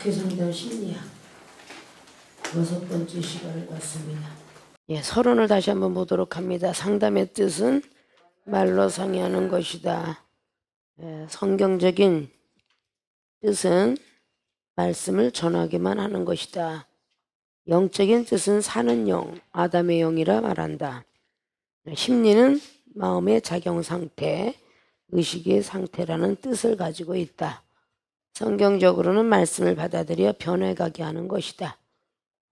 교성전 심리학 6번째 시간을 갖습니다. 서론을 다시 한번 보도록 합니다. 상담의 뜻은 말로 상의하는 것이다. 성경적인 뜻은 말씀을 전하기만 하는 것이다. 영적인 뜻은 사는 영, 아담의 영이라 말한다. 심리는 마음의 작용 상태, 의식의 상태라는 뜻을 가지고 있다. 성경적으로는 말씀을 받아들여 변해가게 하는 것이다.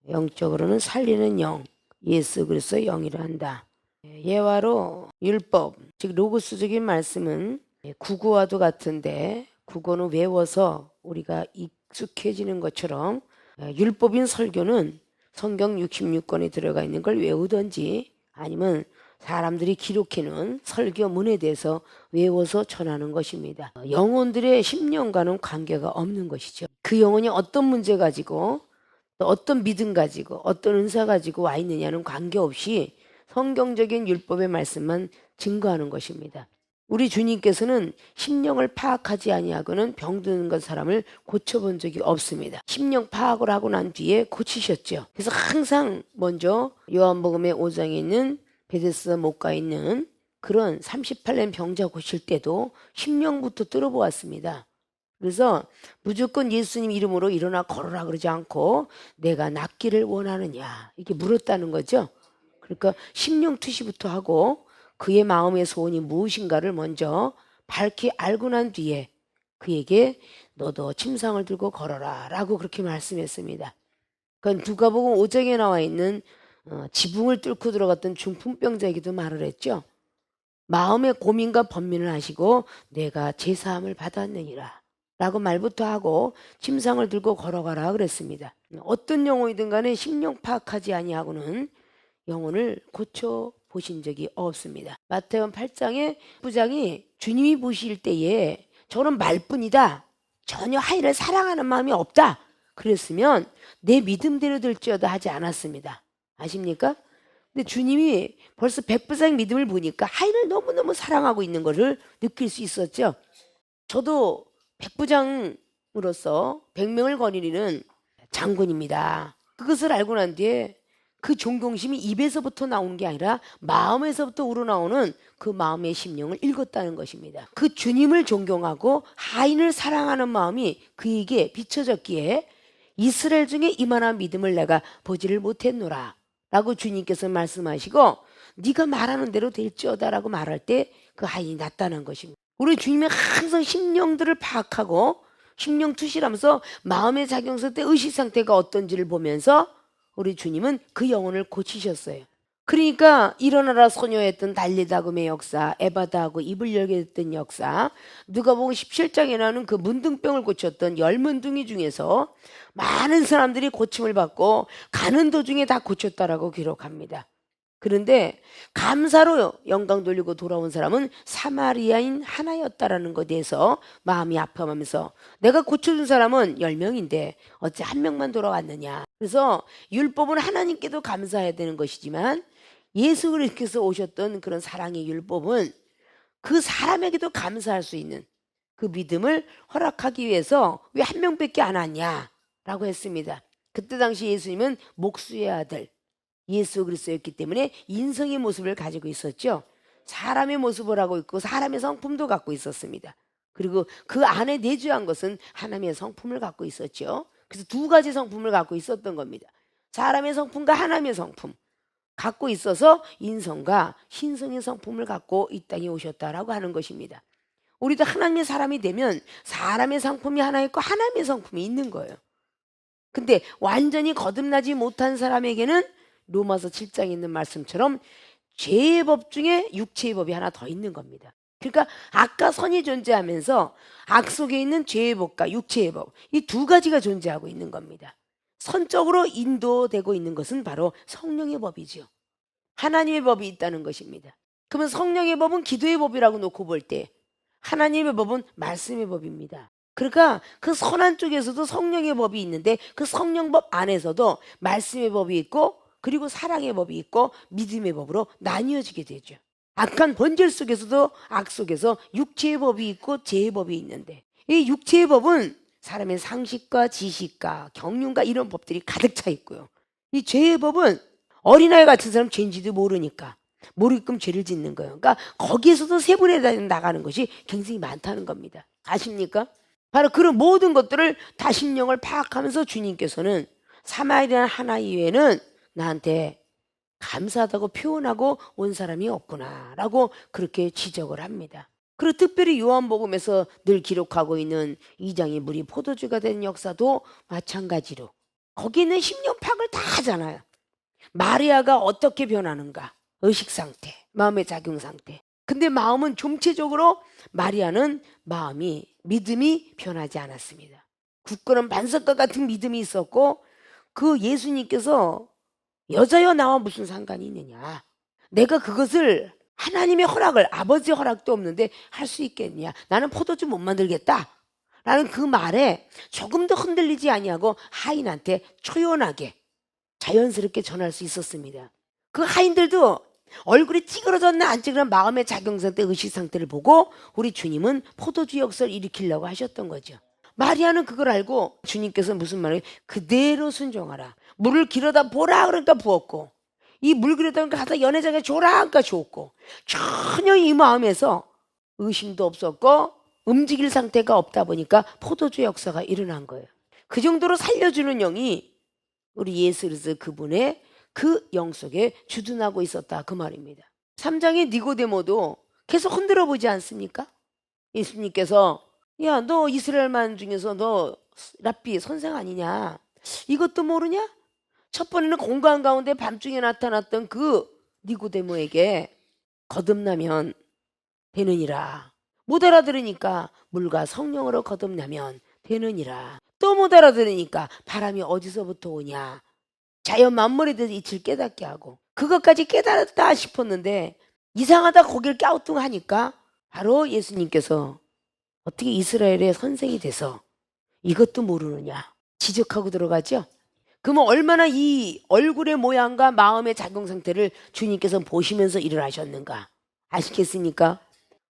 영적으로는 살리는 영, 예수 그리스도의 영이라 한다. 예화로 율법, 즉 로고스적인 말씀은 국어와도 같은데 국어는 외워서 우리가 익숙해지는 것처럼 율법인 설교는 성경 66권이 들어가 있는 걸 외우든지 아니면 사람들이 기록해놓은 설교문에 대해서 외워서 전하는 것입니다. 영혼들의 심령과는 관계가 없는 것이죠. 그 영혼이 어떤 문제 가지고 또 어떤 믿음 가지고 어떤 은사 가지고 와 있느냐는 관계없이 성경적인 율법의 말씀만 증거하는 것입니다. 우리 주님께서는 심령을 파악하지 아니하고는 병드는 것 사람을 고쳐본 적이 없습니다. 심령 파악을 하고 난 뒤에 고치셨죠. 그래서 항상 먼저 요한복음의 5장에 있는 베데스다 못가 있는 그런 38년 병자 고칠 때도 심령부터 뚫어보았습니다. 그래서 무조건 예수님 이름으로 일어나 걸어라 그러지 않고 내가 낫기를 원하느냐 이렇게 물었다는 거죠. 그러니까 심령 투시부터 하고 그의 마음의 소원이 무엇인가를 먼저 밝히 알고 난 뒤에 그에게 너도 침상을 들고 걸어라 라고 그렇게 말씀했습니다. 그건 누가복음 5장에 나와 있는 지붕을 뚫고 들어갔던 중풍병자에게도 말을 했죠. 마음의 고민과 번민을 하시고 내가 제사함을 받았느니라 라고 말부터 하고 침상을 들고 걸어가라 그랬습니다. 어떤 영혼이든 간에 심령 파악하지 아니하고는 영혼을 고쳐보신 적이 없습니다. 마태복음 8장의 부장이 주님이 보실 때에 저는 말뿐이다. 전혀 하인을 사랑하는 마음이 없다. 그랬으면 내 믿음대로 될지어다 하지 않았습니다. 아십니까? 근데 주님이 벌써 백부장 믿음을 보니까 하인을 너무너무 사랑하고 있는 것을 느낄 수 있었죠. 저도 백부장으로서 100명을 거느리는 장군입니다. 그것을 알고 난 뒤에 그 존경심이 입에서부터 나오는 게 아니라 마음에서부터 우러나오는 그 마음의 심령을 읽었다는 것입니다. 그 주님을 존경하고 하인을 사랑하는 마음이 그에게 비춰졌기에 이스라엘 중에 이만한 믿음을 내가 보지를 못했노라 라고 주님께서 말씀하시고 네가 말하는 대로 될지어다 라고 말할 때 그 하인이 났다는 것입니다. 우리 주님이 항상 심령들을 파악하고 심령 투시하면서 마음의 작용서 때 의식 상태가 어떤지를 보면서 우리 주님은 그 영혼을 고치셨어요. 그러니까 일어나라 소녀했던 달리다금의 역사, 에바다하고 입을 열게 됐던 역사, 누가복음 17장에 나오는 그 문둥병을 고쳤던 10문둥이 중에서 많은 사람들이 고침을 받고 가는 도중에 다 고쳤다라고 기록합니다. 그런데 감사로 영광 돌리고 돌아온 사람은 사마리아인 하나였다라는 것에 대해서 마음이 아파하면서 내가 고쳐준 사람은 10명인데 어째 한 명만 돌아왔느냐. 그래서 율법은 하나님께도 감사해야 되는 것이지만 예수 그리스도께서 오셨던 그런 사랑의 율법은 그 사람에게도 감사할 수 있는 그 믿음을 허락하기 위해서 왜 한 명밖에 안 왔냐라고 했습니다. 그때 당시 예수님은 목수의 아들 예수 그리스도였기 때문에 인성의 모습을 가지고 있었죠. 사람의 모습을 하고 있고 사람의 성품도 갖고 있었습니다. 그리고 그 안에 내주한 것은 하나님의 성품을 갖고 있었죠. 그래서 두 가지 성품을 갖고 있었던 겁니다. 사람의 성품과 하나님의 성품 갖고 있어서 인성과 신성의 성품을 갖고 이 땅에 오셨다라고 하는 것입니다. 우리도 하나님의 사람이 되면 사람의 성품이 하나 있고 하나님의 성품이 있는 거예요. 근데 완전히 거듭나지 못한 사람에게는 로마서 7장에 있는 말씀처럼 죄의 법 중에 육체의 법이 하나 더 있는 겁니다. 그러니까 악과 선이 존재하면서 악 속에 있는 죄의 법과 육체의 법, 이 두 가지가 존재하고 있는 겁니다. 선적으로 인도되고 있는 것은 바로 성령의 법이죠. 하나님의 법이 있다는 것입니다. 그러면 성령의 법은 기도의 법이라고 놓고 볼 때 하나님의 법은 말씀의 법입니다. 그러니까 그 선한 쪽에서도 성령의 법이 있는데 그 성령법 안에서도 말씀의 법이 있고 그리고 사랑의 법이 있고 믿음의 법으로 나뉘어지게 되죠. 악한 본질 속에서도 악 속에서 육체의 법이 있고 죄의 법이 있는데 이 육체의 법은 사람의 상식과 지식과 경륜과 이런 법들이 가득 차 있고요. 이 죄의 법은 어린아이 같은 사람 죄인지도 모르니까 모르게끔 죄를 짓는 거예요. 그러니까 거기에서도 세분해 나가는 것이 굉장히 많다는 겁니다. 아십니까? 바로 그런 모든 것들을 다심령을 파악하면서 주님께서는 사마리아 하나 이외에는 나한테 감사하다고 표현하고 온 사람이 없구나라고 그렇게 지적을 합니다. 그리고 특별히 요한복음에서 늘 기록하고 있는 2장의 물이 포도주가 된 역사도 마찬가지로 거기는 심령 파악을 다 하잖아요. 마리아가 어떻게 변하는가? 의식 상태, 마음의 작용 상태. 근데 마음은 전체적으로 마리아는 믿음이 변하지 않았습니다. 굳건한 반석과 같은 믿음이 있었고 그 예수님께서 여자여 나와 무슨 상관이 있느냐? 내가 그것을 하나님의 허락을 아버지의 허락도 없는데 할 수 있겠냐? 나는 포도주 못 만들겠다. 라는 그 말에 조금도 흔들리지 아니하고 하인한테 초연하게 자연스럽게 전할 수 있었습니다. 그 하인들도 얼굴이 찌그러졌나 안 찌그러진 마음의 작용 상태, 의식 상태를 보고 우리 주님은 포도주 역사를 일으키려고 하셨던 거죠. 마리아는 그걸 알고 주님께서 무슨 말을 그대로 순종하라. 물을 길어다 보라 그러니까 부었고 이 물 길어다 가서 연회장에 줘라 그러니까 줬고 전혀 이 마음에서 의심도 없었고 움직일 상태가 없다 보니까 포도주 역사가 일어난 거예요. 그 정도로 살려주는 영이 우리 예수 그리스도 그분의 그 영 속에 주둔하고 있었다 그 말입니다. 3장의 니고데모도 계속 흔들어 보지 않습니까? 예수님께서 야, 너 이스라엘만 중에서 너 랍비 선생 아니냐? 이것도 모르냐? 첫 번에는 공간 가운데 밤중에 나타났던 그 니고데모에게 거듭나면 되느니라. 못 알아들으니까 물과 성령으로 거듭나면 되느니라. 또 못 알아들으니까 바람이 어디서부터 오냐? 자연 만물에 대해서 이치를 깨닫게 하고 그것까지 깨달았다 싶었는데 이상하다 거기를 갸우뚱하니까 바로 예수님께서 어떻게 이스라엘의 선생이 돼서 이것도 모르느냐 지적하고 들어가죠. 그러면 얼마나 이 얼굴의 모양과 마음의 작용 상태를 주님께서 보시면서 일을 하셨는가 아시겠습니까?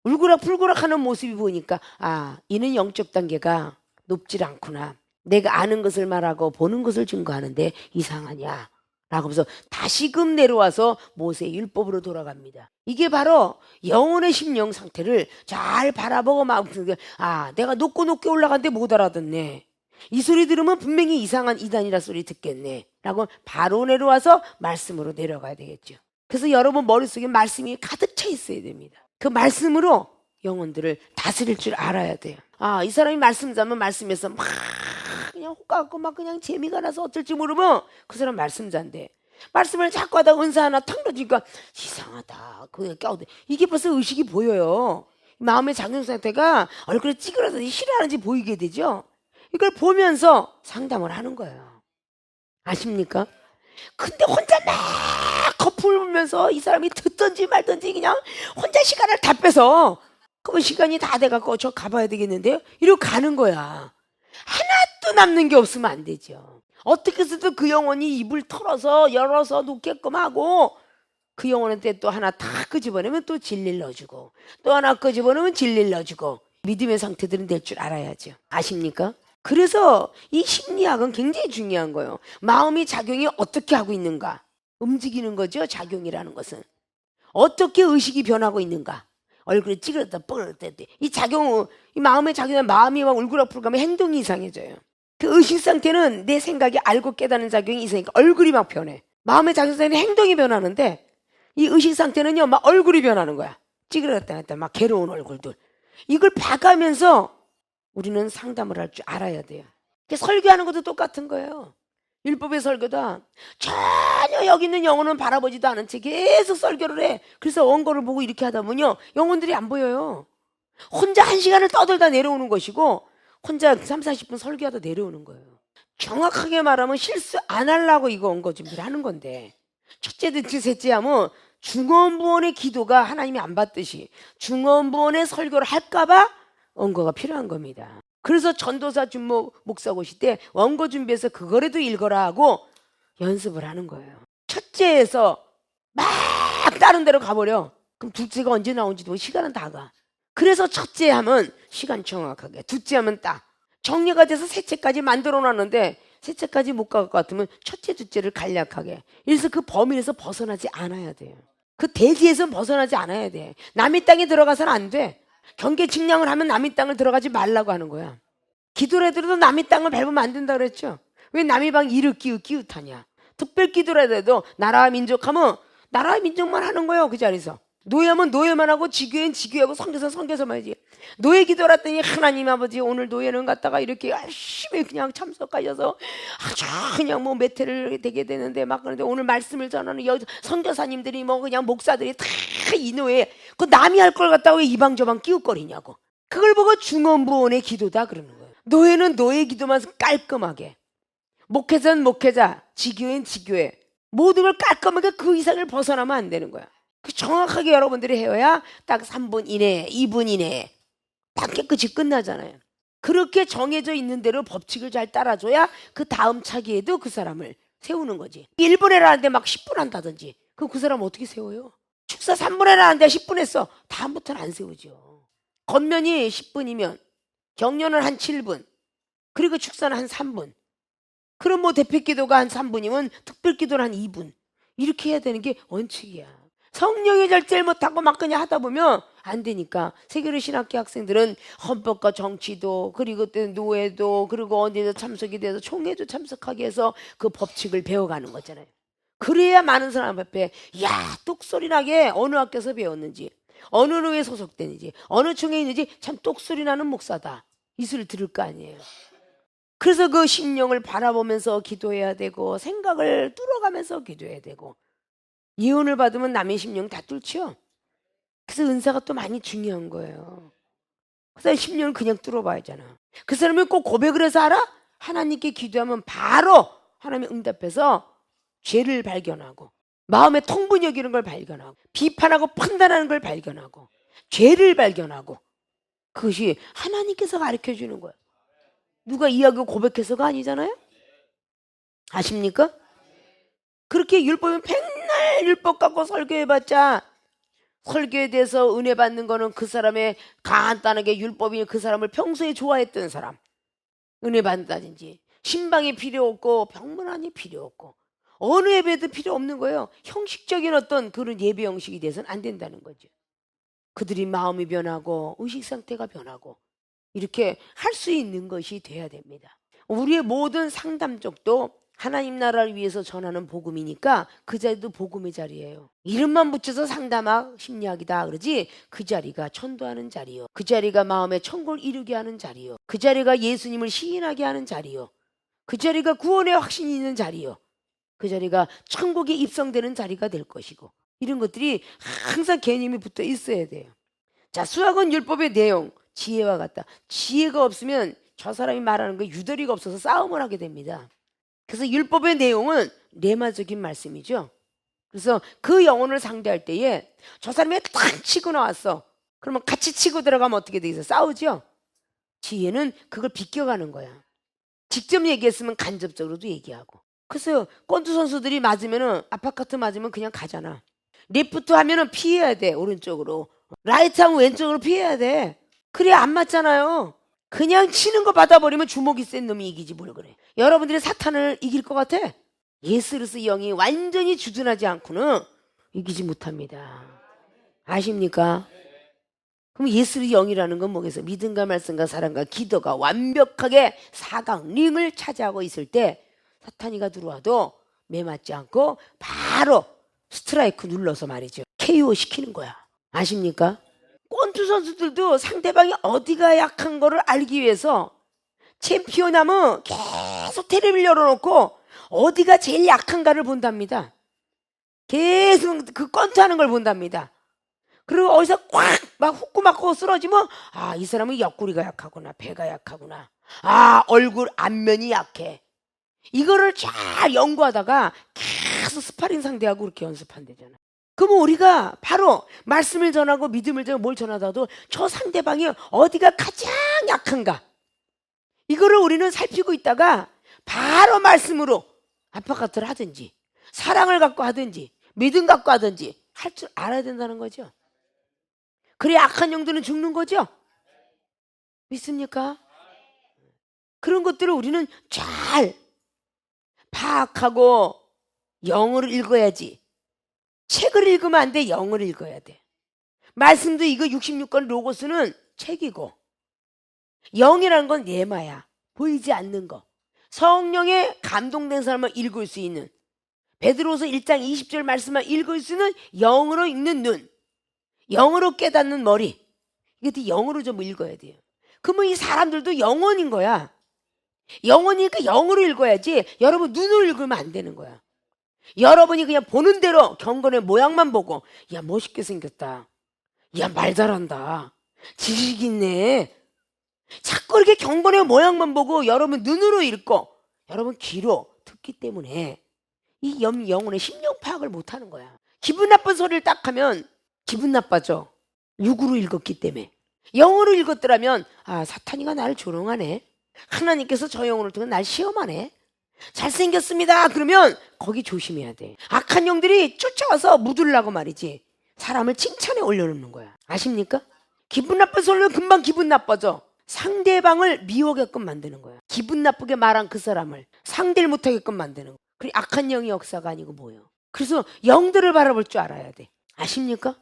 울그락불그락 하는 모습이 보니까 아, 이는 영적 단계가 높질 않구나. 내가 아는 것을 말하고 보는 것을 증거하는데 이상하냐 라고 하면서 다시금 내려와서 모세의 율법으로 돌아갑니다. 이게 바로 영혼의 심령 상태를 잘 바라보고 마음속에 아, 내가 높고 높게 올라갔는데 못 알아듣네. 이 소리 들으면 분명히 이상한 이단이라 소리 듣겠네 라고 바로 내려와서 말씀으로 내려가야 되겠죠. 그래서 여러분 머릿속에 말씀이 가득 차 있어야 됩니다. 그 말씀으로 영혼들을 다스릴 줄 알아야 돼요. 아, 이 사람이 말씀 잡으면 말씀에서 막 그냥 혹가고 막 그냥 재미가 나서 어쩔지 모르면 그 사람 말씀자인데 말씀을 자꾸 하다가 은사 하나 탁 넣어주니까 이상하다. 그게 껴오대. 이게 벌써 의식이 보여요. 마음의 작용 상태가 얼굴에 찌그러져서 싫어하는지 보이게 되죠. 이걸 보면서 상담을 하는 거예요. 아십니까? 근데 혼자 막 거품을 불면서 이 사람이 듣든지 말든지 그냥 혼자 시간을 다 빼서 그러면 시간이 다 돼갖고 저 가봐야 되겠는데요? 이러고 가는 거야. 하나도 남는 게 없으면 안 되죠. 어떻게 해서든 그 영혼이 입을 털어서 열어서 눕게끔 하고 그 영혼한테 또 하나 다 끄집어내면 또 진리를 넣어주고 또 하나 끄집어내면 진리를 넣어주고 믿음의 상태들은 될 줄 알아야죠. 아십니까? 그래서 이 심리학은 굉장히 중요한 거예요. 마음이 작용이 어떻게 하고 있는가 움직이는 거죠. 작용이라는 것은 어떻게 의식이 변하고 있는가 얼굴에 찌그러졌다 뻐그렸다 이 작용 이 마음의 작용은 마음이 막 울그락불그락하면 행동이 이상해져요. 그 의식 상태는 내 생각이 알고 깨닫는 작용이 있으니까 얼굴이 막 변해. 마음의 작용 상태는 행동이 변하는데 이 의식 상태는요 막 얼굴이 변하는 거야. 찌그러졌다 했다 막 괴로운 얼굴들 이걸 봐가면서 우리는 상담을 할 줄 알아야 돼요. 설교하는 것도 똑같은 거예요. 율법의 설교다. 전혀 여기 있는 영혼은 바라보지도 않은 채 계속 설교를 해. 그래서 원고를 보고 이렇게 하다 보면요. 영혼들이 안 보여요. 혼자 1시간을 떠들다 내려오는 것이고 혼자 30-40분 설교하다 내려오는 거예요. 정확하게 말하면 실수 안 하려고 이거 원고 준비를 하는 건데 첫째, 둘째, 셋째 하면 중언부언의 기도가 하나님이 안 받듯이 중언부언의 설교를 할까봐 원고가 필요한 겁니다. 그래서 전도사 준목 목사 오실 때 원고 준비해서 그거라도 읽어라 하고 연습을 하는 거예요. 첫째에서 막 다른 데로 가버려. 그럼 둘째가 언제 나온지도 시간은 다 가. 그래서 첫째 하면 시간 정확하게, 둘째 하면 딱. 정리가 돼서 셋째까지 만들어 놨는데 셋째까지 못 갈 것 같으면 첫째, 둘째를 간략하게. 그래서 그 범위에서 벗어나지 않아야 돼요. 그 대지에서 벗어나지 않아야 돼. 남의 땅에 들어가서는 안 돼. 경계 측량을 하면 남의 땅을 들어가지 말라고 하는 거야. 기도를 해도 남의 땅을 밟으면 안 된다 그랬죠. 왜 남의 방 이웃기웃하냐. 특별 기도를 해도 나라와 민족하면 나라와 민족만 하는 거예요. 그 자리에서. 노예하면 노예만 하고 지교엔 지교하고 선교서만 하지. 노예 기도를 했더니 하나님 아버지 오늘 노예는 갖다가 이렇게 열심히 그냥 참석하셔서 아주 그냥 뭐 몇 회를 되게 되는데 막 그런데 오늘 말씀을 전하는 선교사님들이 뭐 그냥 목사들이 다 이 노예 그 남이 할 걸 갖다가 왜 이방 저방 끼웃거리냐고. 그걸 보고 중언부언의 기도다 그러는 거예요. 노예는 노예 기도만 깔끔하게, 목회자는 목회자, 지교인 지교회, 모든 걸 깔끔하게 그 이상을 벗어나면 안 되는 거야. 그 정확하게 여러분들이 해야 딱 3분 이내에 2분 이내에 딱 깨끗이 끝나잖아요. 그렇게 정해져 있는 대로 법칙을 잘 따라줘야 그 다음 차기에도 그 사람을 세우는 거지. 1분 해라 하는데 막 10분 한다든지 그럼 그 사람 어떻게 세워요? 축사 3분 해라 하는데 10분 했어. 다음부터는 안 세우죠. 겉면이 10분이면 경련은 한 7분, 그리고 축사는 한 3분. 그럼 뭐 대표기도가 한 3분이면 특별기도는 한 2분. 이렇게 해야 되는 게 원칙이야. 성령이 절제를 못하고 막 그냥 하다 보면 안 되니까. 세계로 신학교 학생들은 헌법과 정치도, 그리고 노예도, 그리고 언제도 참석이 돼서 총회도 참석하게 해서 그 법칙을 배워가는 거잖아요. 그래야 많은 사람 앞에 야 똑소리 나게 어느 학교에서 배웠는지, 어느 노예에 소속되는지, 어느 총회에 있는지 참 똑소리 나는 목사다. 이 소리를 들을 거 아니에요. 그래서 그 심령을 바라보면서 기도해야 되고 생각을 뚫어가면서 기도해야 되고, 예언을 받으면 남의 심령 다 뚫죠. 그래서 은사가 또 많이 중요한 거예요. 그래서 심령을 그냥 뚫어봐야잖아. 그 사람이 꼭 고백을 해서 알아? 하나님께 기도하면 바로 하나님이 응답해서 죄를 발견하고 마음의 통분 여기는 걸 발견하고 비판하고 판단하는 걸 발견하고 죄를 발견하고, 그것이 하나님께서 가르쳐주는 거예요. 누가 이야기 고백해서가 아니잖아요. 아십니까? 그렇게 율법은 맨날 율법 갖고 설교해봤자 설교에 대해서 은혜 받는 거는 그 사람의 간단하게 율법이 그 사람을 평소에 좋아했던 사람 은혜 받는다든지, 신방이 필요 없고 병문안이 필요 없고 어느 예배도 필요 없는 거예요. 형식적인 어떤 그런 예배 형식이 돼서는 안 된다는 거죠. 그들이 마음이 변하고 의식 상태가 변하고 이렇게 할 수 있는 것이 돼야 됩니다. 우리의 모든 상담적도 하나님 나라를 위해서 전하는 복음이니까 그 자리도 복음의 자리예요. 이름만 붙여서 상담학 심리학이다 그러지, 그 자리가 천도하는 자리요, 그 자리가 마음의 천국을 이루게 하는 자리요, 그 자리가 예수님을 시인하게 하는 자리요, 그 자리가 구원의 확신이 있는 자리요, 그 자리가 천국에 입성되는 자리가 될 것이고, 이런 것들이 항상 개념이 붙어 있어야 돼요. 자, 수학은 율법의 내용, 지혜와 같다. 지혜가 없으면 저 사람이 말하는 거 유도리가 없어서 싸움을 하게 됩니다. 그래서 율법의 내용은 레마적인 말씀이죠. 그래서 그 영혼을 상대할 때에 저 사람이 탁 치고 나왔어. 그러면 같이 치고 들어가면 어떻게 돼 있어? 싸우죠. 지혜는 그걸 비껴가는 거야. 직접 얘기했으면 간접적으로도 얘기하고. 그래서 권투 선수들이 맞으면은 아파카트 맞으면 그냥 가잖아. 레프트 하면은 피해야 돼, 오른쪽으로. 라이트 하면 왼쪽으로 피해야 돼. 그래야 안 맞잖아요. 그냥 치는 거 받아버리면 주먹이 센 놈이 이기지 뭘 그래. 여러분들이 사탄을 이길 것 같아? 예스루스 영이 완전히 주둔하지 않고는 이기지 못합니다. 아십니까? 그럼 예수의 영이라는 건 뭐겠어요? 믿음과 말씀과 사랑과 기도가 완벽하게 사각링을 차지하고 있을 때 사탄이가 들어와도 매맞지 않고 바로 스트라이크 눌러서 말이죠. KO 시키는 거야. 아십니까? 권투 선수들도 상대방이 어디가 약한 거를 알기 위해서 챔피언하면 계속 텔레비를 열어놓고 어디가 제일 약한가를 본답니다. 계속 그 권투하는 걸 본답니다. 그리고 어디서 꽉 막 훅구 맞고 쓰러지면 아, 이 사람은 옆구리가 약하구나, 배가 약하구나, 아, 얼굴 앞면이 약해. 이거를 잘 연구하다가 계속 스파링 상대하고 그렇게 연습한대잖아. 그러면 우리가 바로 말씀을 전하고 믿음을 전하고 뭘 전하다도 저 상대방이 어디가 가장 약한가, 이거를 우리는 살피고 있다가 바로 말씀으로 아파카트를 하든지 사랑을 갖고 하든지 믿음 갖고 하든지 할 줄 알아야 된다는 거죠. 그래야 악한 영들은 죽는 거죠. 믿습니까? 그런 것들을 우리는 잘 파악하고 영어를 읽어야지. 책을 읽으면 안 돼. 영어를 읽어야 돼. 말씀도 이거 66권 로고스는 책이고, 영이라는 건 예마야. 보이지 않는 거. 성령에 감동된 사람만 읽을 수 있는, 베드로서 1장 20절 말씀만 읽을 수 있는 영으로 읽는 눈, 영으로 깨닫는 머리. 이것도 영으로 좀 읽어야 돼요. 그러면 이 사람들도 영혼인 거야. 영혼이니까 영으로 읽어야지. 여러분 눈으로 읽으면 안 되는 거야. 여러분이 그냥 보는 대로 경건의 모양만 보고, 야 멋있게 생겼다, 야 말 잘한다, 지식 있네, 자꾸 이렇게 경건의 모양만 보고 여러분 눈으로 읽고 여러분 귀로 듣기 때문에 이 영혼의 심령 파악을 못하는 거야. 기분 나쁜 소리를 딱 하면 기분 나빠져. 육으로 읽었기 때문에. 영으로 읽었더라면, 아 사탄이가 나를 조롱하네, 하나님께서 저 영혼을 통해 날 시험하네, 잘생겼습니다 그러면 거기 조심해야 돼. 악한 영들이 쫓아와서 묻으려고 말이지 사람을 칭찬에 올려놓는 거야. 아십니까? 기분 나쁜 소리는 금방 기분 나빠져. 상대방을 미워하게끔 만드는 거야. 기분 나쁘게 말한 그 사람을 상대를 못하게끔 만드는 거야. 그게 악한 영의 역사가 아니고 뭐예요. 그래서 영들을 바라볼 줄 알아야 돼. 아십니까?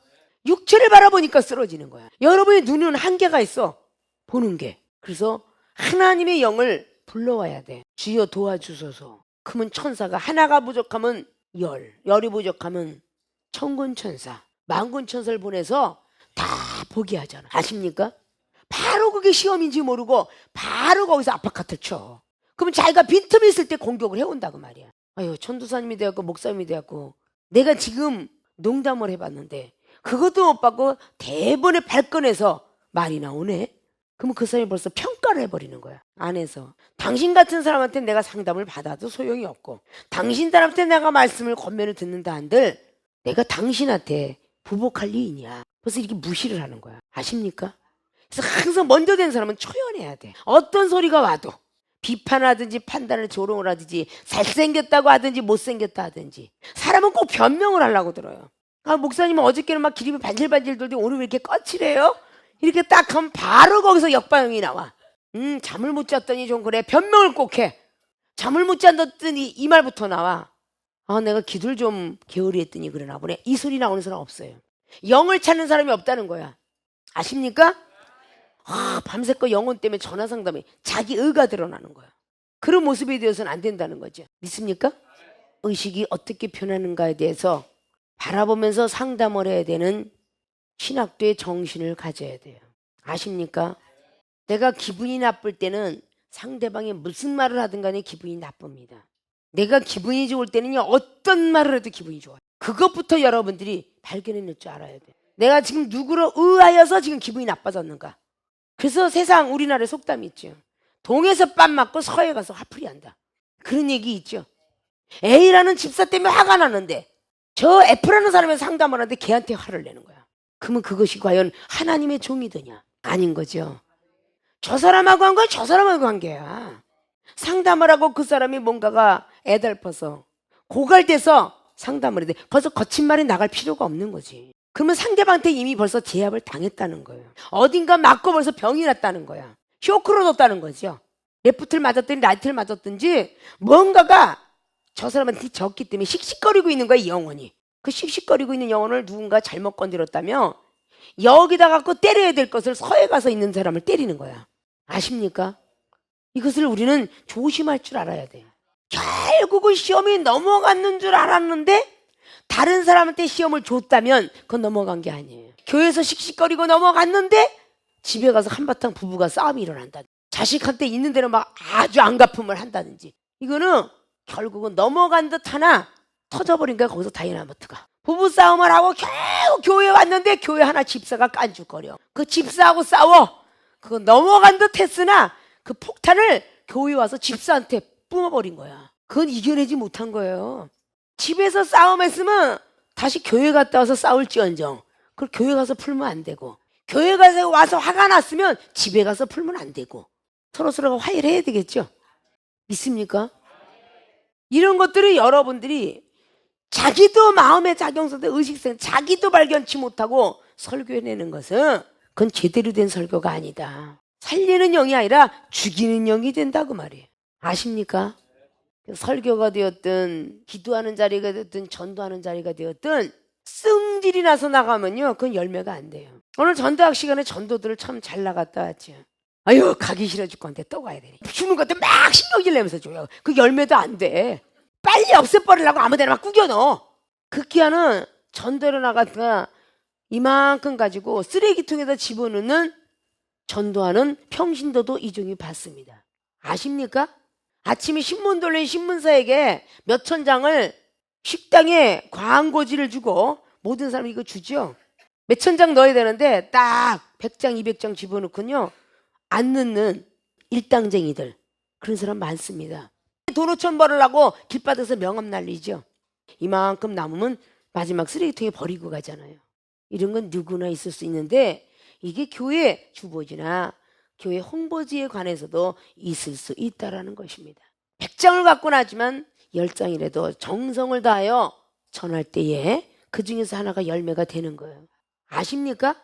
육체를 바라보니까 쓰러지는 거야. 여러분의 눈은 한계가 있어, 보는 게. 그래서 하나님의 영을 불러와야 돼. 주여 도와주소서. 그러면 천사가 하나가 부족하면 열이 부족하면 천군천사, 만군천사를 보내서 다 보게 하잖아. 아십니까? 바로 그게 시험인지 모르고 바로 거기서 아파카트를 쳐. 그러면 자기가 빈틈이 있을 때 공격을 해온다고 말이야. 아유, 전도사님이 되었고 목사님이 되었고 내가 지금 농담을 해봤는데 그것도 못 받고 대번에 발끈해서 말이 나오네. 그러면 그 사람이 벌써 평가를 해버리는 거야. 안에서 당신 같은 사람한테 내가 상담을 받아도 소용이 없고, 당신 사람한테 내가 말씀을 권면을 듣는다 한들 내가 당신한테 부복할 리 있냐. 벌써 이렇게 무시를 하는 거야. 아십니까? 그래서 항상 먼저 된 사람은 초연해야 돼. 어떤 소리가 와도 비판하든지 판단을 조롱을 하든지 잘생겼다고 하든지 못생겼다 하든지 사람은 꼭 변명을 하려고 들어요. 아, 목사님은 어저께는 막 기름이 반질반질 돌더니 오늘 왜 이렇게 거칠해요? 이렇게 딱 하면 바로 거기서 역방향이 나와. 잠을 못 잤더니 좀 그래. 변명을 꼭 해. 잠을 못 잤더니 이 말부터 나와. 아, 내가 기도를 좀 게으리 했더니 그러나 보네. 이 소리 나오는 사람 없어요. 영을 찾는 사람이 없다는 거야. 아십니까? 아, 밤새껏 영혼 때문에 전화 상담에 자기 의가 드러나는 거야. 그런 모습이 되어서는 안 된다는 거죠. 믿습니까? 의식이 어떻게 변하는가에 대해서 바라보면서 상담을 해야 되는 신학도의 정신을 가져야 돼요. 아십니까? 내가 기분이 나쁠 때는 상대방이 무슨 말을 하든 간에 기분이 나쁩니다. 내가 기분이 좋을 때는요, 어떤 말을 해도 기분이 좋아요. 그것부터 여러분들이 발견해낼 줄 알아야 돼요. 내가 지금 누구로 의하여서 지금 기분이 나빠졌는가. 그래서 세상 우리나라에 속담이 있죠. 동에서 뺨 맞고 서에 가서 화풀이 한다. 그런 얘기 있죠. A라는 집사 때문에 화가 나는데 저 F라는 사람이 상담을 하는데 걔한테 화를 내는 거야. 그러면 그것이 과연 하나님의 종이더냐? 아닌 거죠. 저 사람하고 한 거야, 저 사람하고 한 게야. 상담을 하고 그 사람이 뭔가가 애달퍼서 고갈돼서 상담을 해야 돼. 벌써 거친 말이 나갈 필요가 없는 거지. 그러면 상대방한테 이미 벌써 제압을 당했다는 거예요. 어딘가 맞고 벌써 병이 났다는 거야. 쇼크로 뒀다는 거죠. 레프트를 맞았든지 라이트를 맞았든지 뭔가가 저 사람한테 졌기 때문에 씩씩거리고 있는 거야, 이 영혼이. 그 씩씩거리고 있는 영혼을 누군가 잘못 건드렸다며 여기다 갖고 때려야 될 것을 서에 가서 있는 사람을 때리는 거야. 아십니까? 이것을 우리는 조심할 줄 알아야 돼요. 결국은 시험이 넘어갔는 줄 알았는데 다른 사람한테 시험을 줬다면 그건 넘어간 게 아니에요. 교회에서 씩씩거리고 넘어갔는데 집에 가서 한바탕 부부가 싸움이 일어난다. 자식한테 있는 대로 막 아주 안갚음을 한다든지. 이거는 결국은 넘어간 듯 하나 터져버린 거야. 거기서 다이나마트가. 부부싸움을 하고 겨우 교회에 왔는데 교회 하나 집사가 깐죽거려. 그 집사하고 싸워. 그거 넘어간 듯 했으나 그 폭탄을 교회에 와서 집사한테 뿜어버린 거야. 그건 이겨내지 못한 거예요. 집에서 싸움했으면 다시 교회 갔다 와서 싸울지언정 그걸 교회 가서 풀면 안 되고, 교회 가서 와서 화가 났으면 집에 가서 풀면 안 되고 서로서로가 화해를 해야 되겠죠. 믿습니까? 이런 것들을 여러분들이 자기도 마음의 작용성대 의식성 자기도 발견치 못하고 설교해내는 것은 그건 제대로 된 설교가 아니다. 살리는 영이 아니라 죽이는 영이 된다고 말이에요. 아십니까? 설교가 되었든 기도하는 자리가 되었든 전도하는 자리가 되었든 승질이 나서 나가면요, 그건 열매가 안 돼요. 오늘 전도학 시간에 전도들을 참 잘 나갔다 왔죠. 아유, 가기 싫어 죽 건데 또 가야 되니. 주는 것도 막 신경질 내면서 줘요. 그 열매도 안 돼. 빨리 없애버리려고 아무데나 막 구겨 넣어. 극기야는 전도로 나갔다가 이만큼 가지고 쓰레기통에다 집어넣는 전도하는 평신도도 이종이 받습니다. 아십니까? 아침에 신문 돌린 신문사에게 몇천 장을 식당에 광고지를 주고 모든 사람이 이거 주죠. 몇천 장 넣어야 되는데 딱 100장, 200장 집어넣군요. 안 넣는 일당쟁이들, 그런 사람 많습니다. 돈 5천 벌으려고 길바닥에서 명함 날리죠. 이만큼 남으면 마지막 쓰레기통에 버리고 가잖아요. 이런 건 누구나 있을 수 있는데 이게 교회 주보지나 교회 홍보지에 관해서도 있을 수 있다라는 것입니다. 100장을 갖고 나지만 10장이라도 정성을 다하여 전할 때에 그 중에서 하나가 열매가 되는 거예요. 아십니까?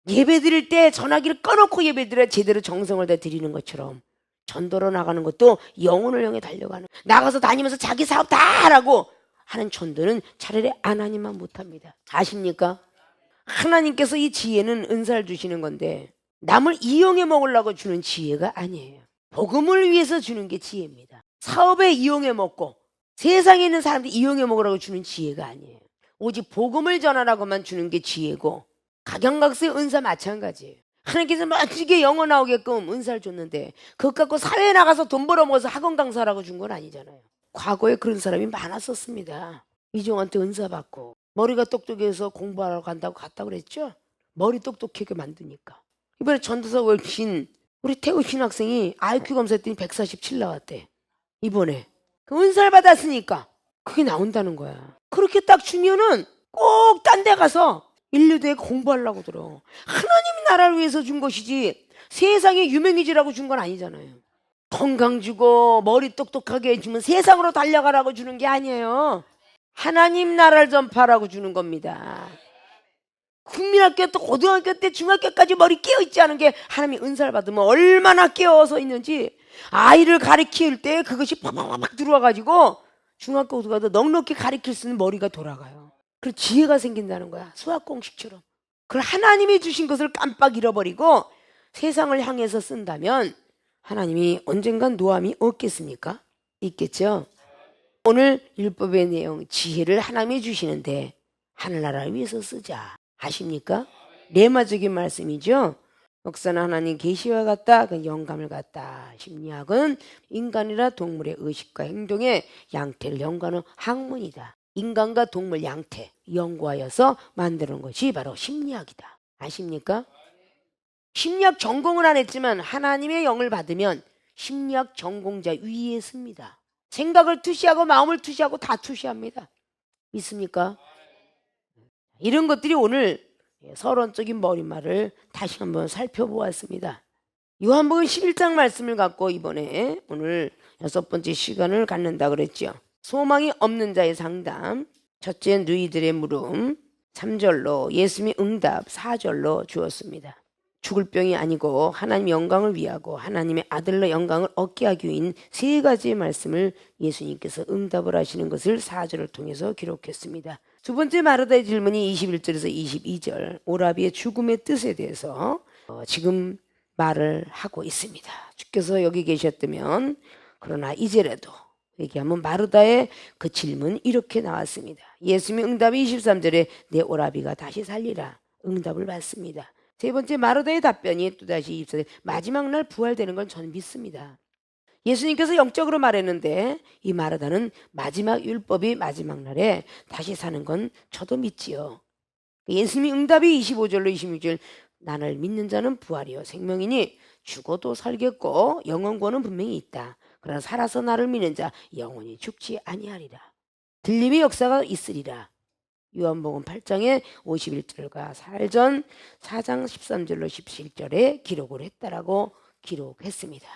예배 드릴 때 전화기를 꺼놓고 예배 드려 제대로 정성을 다 드리는 것처럼 전도로 나가는 것도 영혼을 향해 달려가는, 나가서 다니면서 자기 사업 다 하라고 하는 전도는 차라리 하나님만 못합니다. 아십니까? 하나님께서 이 지혜는 은사를 주시는 건데 남을 이용해 먹으려고 주는 지혜가 아니에요. 복음을 위해서 주는 게 지혜입니다. 사업에 이용해 먹고 세상에 있는 사람들 이용해 먹으라고 주는 지혜가 아니에요. 오직 복음을 전하라고만 주는 게 지혜고, 각양각색의 은사 마찬가지예요. 하나님께서 멋지게 영어 나오게끔 은사를 줬는데 그것 갖고 사회에 나가서 돈 벌어먹어서 학원 강사라고 준 건 아니잖아요. 과거에 그런 사람이 많았었습니다. 이종한테 은사 받고 머리가 똑똑해서 공부하러 간다고 갔다고 그랬죠. 머리 똑똑하게 만드니까. 이번에 전도사 월신 우리 태우 신학생이 IQ 검사했더니 147 나왔대. 이번에 그 은사를 받았으니까 그게 나온다는 거야. 그렇게 딱 주면은 꼭 딴 데 가서 인류대에 공부하려고 들어. 하나님 나라를 위해서 준 것이지 세상에 유명해지라고 준 건 아니잖아요. 건강 주고 머리 똑똑하게 해주면 세상으로 달려가라고 주는 게 아니에요. 하나님 나라를 전파하라고 주는 겁니다. 국민학교 때 고등학교 때 중학교까지 머리 깨어있지 않은 게 하나님이 은사를 받으면 얼마나 깨어서 있는지, 아이를 가르칠 때 그것이 팍팍팍 들어와가지고 중학교 가도 넉넉히 가르칠 수 있는 머리가 돌아가요. 그래서 지혜가 생긴다는 거야. 수학 공식처럼. 그걸 하나님이 주신 것을 깜빡 잃어버리고 세상을 향해서 쓴다면 하나님이 언젠간 노함이 없겠습니까? 있겠죠. 오늘 율법의 내용, 지혜를 하나님이 주시는데 하늘나라를 위해서 쓰자. 아십니까? 레마적인 말씀이죠. 역사는 하나님 계시와 같다. 그 영감을 같다. 심리학은 인간이나 동물의 의식과 행동의 양태를 연구하는 학문이다. 인간과 동물 양태 연구하여서 만드는 것이 바로 심리학이다. 아십니까? 심리학 전공을 안 했지만 하나님의 영을 받으면 심리학 전공자 위에 씁니다. 생각을 투시하고 마음을 투시하고 다 투시합니다. 믿습니까? 이런 것들이 오늘 서론적인 머릿말을 다시 한번 살펴보았습니다. 요한복음 11장 말씀을 갖고 이번에 오늘 6번째 시간을 갖는다 그랬죠. 소망이 없는 자의 상담, 첫째 누이들의 물음, 3절로 예수님의 응답, 4절로 주었습니다. 죽을 병이 아니고 하나님 영광을 위하고 하나님의 아들로 영광을 얻게 하기 위한 세 가지의 말씀을 예수님께서 응답을 하시는 것을 4절을 통해서 기록했습니다. 두 번째 마르다의 질문이 21절에서 22절, 오라비의 죽음의 뜻에 대해서 지금 말을 하고 있습니다. 주께서 여기 계셨다면, 그러나 이제라도 얘기하면 마르다의 그 질문 이렇게 나왔습니다. 예수님의 응답이 23절에 내 오라비가 다시 살리라 응답을 받습니다. 세 번째 마르다의 답변이 또다시 24절 마지막 날 부활되는 건 저는 믿습니다. 예수님께서 영적으로 말했는데 이 마르다는 마지막 율법이 마지막 날에 다시 사는 건 저도 믿지요. 예수님의 응답이 25절로 26절 나를 믿는 자는 부활이요 생명이니 죽어도 살겠고 영원권은 분명히 있다. 그러나 살아서 나를 믿는 자 영원히 죽지 아니하리라. 들림의 역사가 있으리라. 요한복음 8장에 51절과 살전 4장 13절로 17절에 기록을 했다라고 기록했습니다.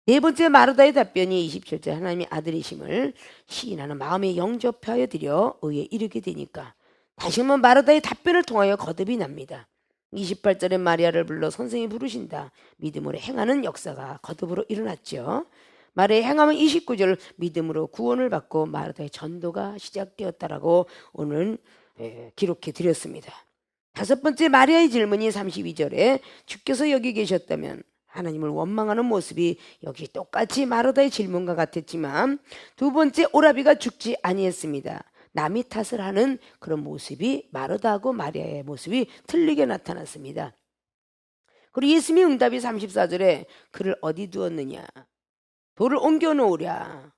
네 번째 마르다의 답변이 27절 하나님의 아들이심을 시인하는 마음에 영접하여 드려 의에 이르게 되니까 다시 한번 마르다의 답변을 통하여 거듭이 납니다. 28절에 마리아를 불러 선생이 부르신다. 믿음으로 행하는 역사가 거듭으로 일어났죠. 마리아의 행함은 29절 믿음으로 구원을 받고 마르다의 전도가 시작되었다라고 오늘 기록해 드렸습니다. 다섯 번째 마리아의 질문이 32절에 주께서 여기 계셨다면 하나님을 원망하는 모습이 역시 똑같이 마르다의 질문과 같았지만 두 번째 오라비가 죽지 아니했습니다. 남이 탓을 하는 그런 모습이 마르다하고 마리아의 모습이 틀리게 나타났습니다. 그리고 예수님의 응답이 34절에 그를 어디 두었느냐 돌을 옮겨 놓으랴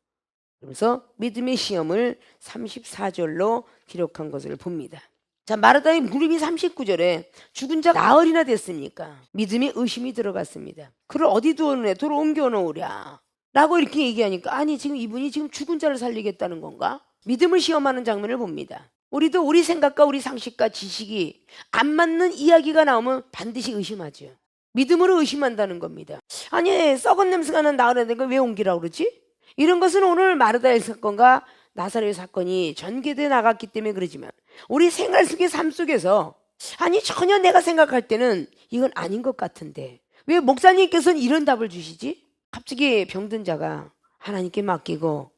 그러면서 믿음의 시험을 34절로 기록한 것을 봅니다. 자, 마르다의 물음이 39절에 죽은 자 나흘이나 됐으니까 믿음의 의심이 들어갔습니다. 그를 어디 두었느냐 돌을 옮겨 놓으랴 라고 이렇게 얘기하니까 아니 지금 이분이 지금 죽은 자를 살리겠다는 건가? 믿음을 시험하는 장면을 봅니다. 우리도 우리 생각과 우리 상식과 지식이 안 맞는 이야기가 나오면 반드시 의심하죠. 믿음으로 의심한다는 겁니다. 아니 썩은 냄새가 나는 나흘에 된 걸 왜 옮기라고 그러지? 이런 것은 오늘 마르다의 사건과 나사로의 사건이 전개돼 나갔기 때문에 그러지만 우리 생활 속의 삶 속에서 아니 전혀 내가 생각할 때는 이건 아닌 것 같은데 왜 목사님께서는 이런 답을 주시지? 갑자기 병든 자가 하나님께 맡기고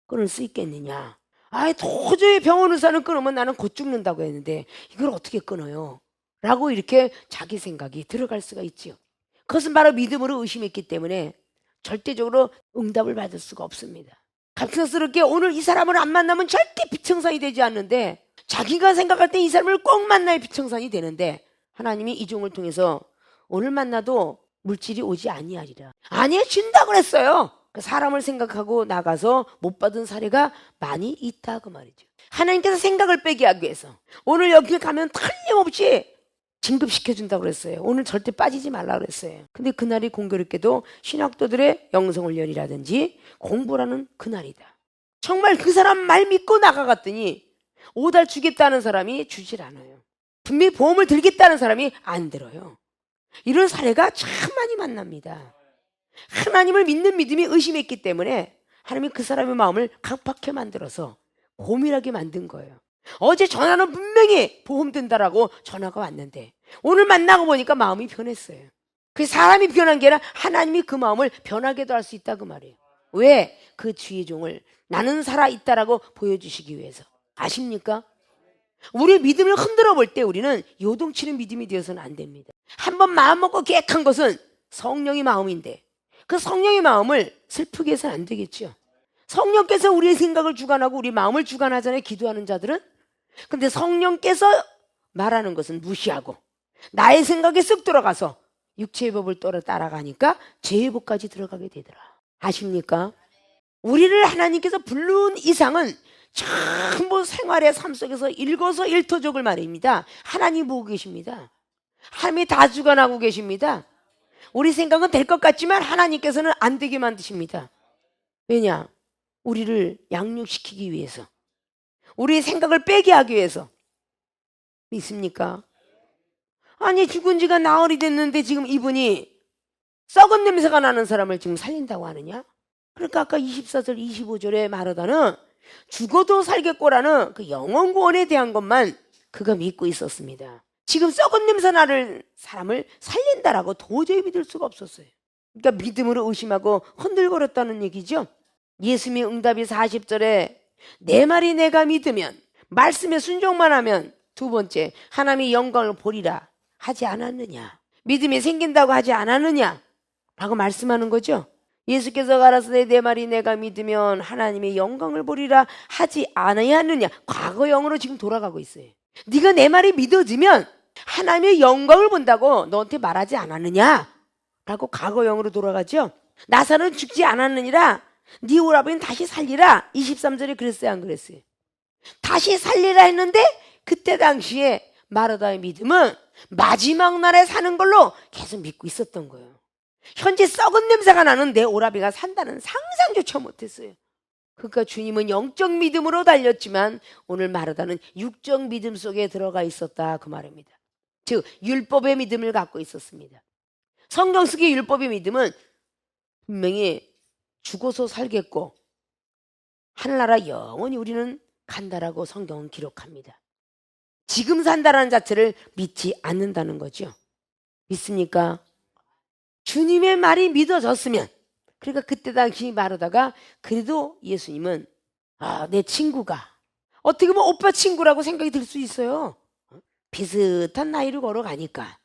끊을 수 있겠느냐? 아예 도저히 병원 의사는 끊으면 나는 곧 죽는다고 했는데 이걸 어떻게 끊어요? 라고 이렇게 자기 생각이 들어갈 수가 있지요. 그것은 바로 믿음으로 의심했기 때문에 절대적으로 응답을 받을 수가 없습니다. 갑작스럽게 오늘 이 사람을 안 만나면 절대 비청산이 되지 않는데 자기가 생각할 때 이 사람을 꼭 만나야 비청산이 되는데 하나님이 이 종을 통해서 오늘 만나도 물질이 오지 아니하리라. 아니 준다고 그랬어요. 사람을 생각하고 나가서 못 받은 사례가 많이 있다 그 말이죠. 하나님께서 생각을 빼게 하기 위해서 오늘 여기 가면 틀림없이 진급시켜준다고 그랬어요. 오늘 절대 빠지지 말라 그랬어요. 근데 그날이 공교롭게도 신학도들의 영성훈련이라든지 공부라는 그날이다. 정말 그 사람 말 믿고 나가갔더니 5달 주겠다는 사람이 주질 않아요. 분명히 보험을 들겠다는 사람이 안 들어요. 이런 사례가 참 많이 만납니다. 하나님을 믿는 믿음이 의심했기 때문에 하나님이 그 사람의 마음을 각박해 만들어서 고민하게 만든 거예요. 어제 전화는 분명히 보험 든다라고 전화가 왔는데 오늘 만나고 보니까 마음이 변했어요. 그 사람이 변한 게 아니라 하나님이 그 마음을 변하게도 할 수 있다 그 말이에요. 왜? 그 주의 종을 나는 살아있다라고 보여주시기 위해서. 아십니까? 우리의 믿음을 흔들어 볼 때 우리는 요동치는 믿음이 되어서는 안 됩니다. 한번 마음 먹고 계획한 것은 성령의 마음인데 그 성령의 마음을 슬프게 해서는 안 되겠죠. 성령께서 우리의 생각을 주관하고 우리 마음을 주관하잖아요. 기도하는 자들은. 근데 성령께서 말하는 것은 무시하고 나의 생각에 쓱 들어가서 육체의 법을 따라가니까 죄의 법까지 들어가게 되더라. 아십니까? 우리를 하나님께서 부른 이상은 전부 생활의 삶 속에서 일거서일투족을 말입니다. 하나님 보고 계십니다. 하나님이 다 주관하고 계십니다. 우리 생각은 될 것 같지만 하나님께서는 안 되게 만드십니다. 왜냐? 우리를 양육시키기 위해서, 우리의 생각을 빼게 하기 위해서. 믿습니까? 아니 죽은 지가 나흘이 됐는데 지금 이분이 썩은 냄새가 나는 사람을 지금 살린다고 하느냐? 그러니까 아까 24절 25절에 마르다는 죽어도 살겠고라는 그 영원 구원에 대한 것만 그가 믿고 있었습니다. 지금 썩은 냄새 나는 사람을 살린다라고 도저히 믿을 수가 없었어요. 그러니까 믿음으로 의심하고 흔들거렸다는 얘기죠. 예수님의 응답이 40절에 내 말이 내가 믿으면 말씀에 순종만 하면 두 번째 하나님의 영광을 보리라 하지 않았느냐, 믿음이 생긴다고 하지 않았느냐 라고 말씀하는 거죠. 예수께서 가라사대 내 말이 내가 믿으면 하나님의 영광을 보리라 하지 않았느냐, 과거형으로 지금 돌아가고 있어요. 네가 내 말이 믿어지면 하나님의 영광을 본다고 너한테 말하지 않았느냐 라고 과거형으로 돌아가죠. 나사로는 죽지 않았느니라 네 오라버니는 다시 살리라. 23절에 그랬어요, 안 그랬어요? 다시 살리라 했는데 그때 당시에 마르다의 믿음은 마지막 날에 사는 걸로 계속 믿고 있었던 거예요. 현재 썩은 냄새가 나는 내 오라비가 산다는 상상조차 못했어요. 그러니까 주님은 영적 믿음으로 달렸지만 오늘 마르다는 육적 믿음 속에 들어가 있었다 그 말입니다. 즉 율법의 믿음을 갖고 있었습니다. 성경 속의 율법의 믿음은 분명히 죽어서 살겠고 하늘나라 영원히 우리는 간다라고 성경은 기록합니다. 지금 산다라는 자체를 믿지 않는다는 거죠. 믿습니까? 주님의 말이 믿어졌으면, 그러니까 그때 당시 말하다가 그래도 예수님은 내 친구가, 어떻게 보면 오빠 친구라고 생각이 들 수 있어요. 비슷한 나이를 걸어가니까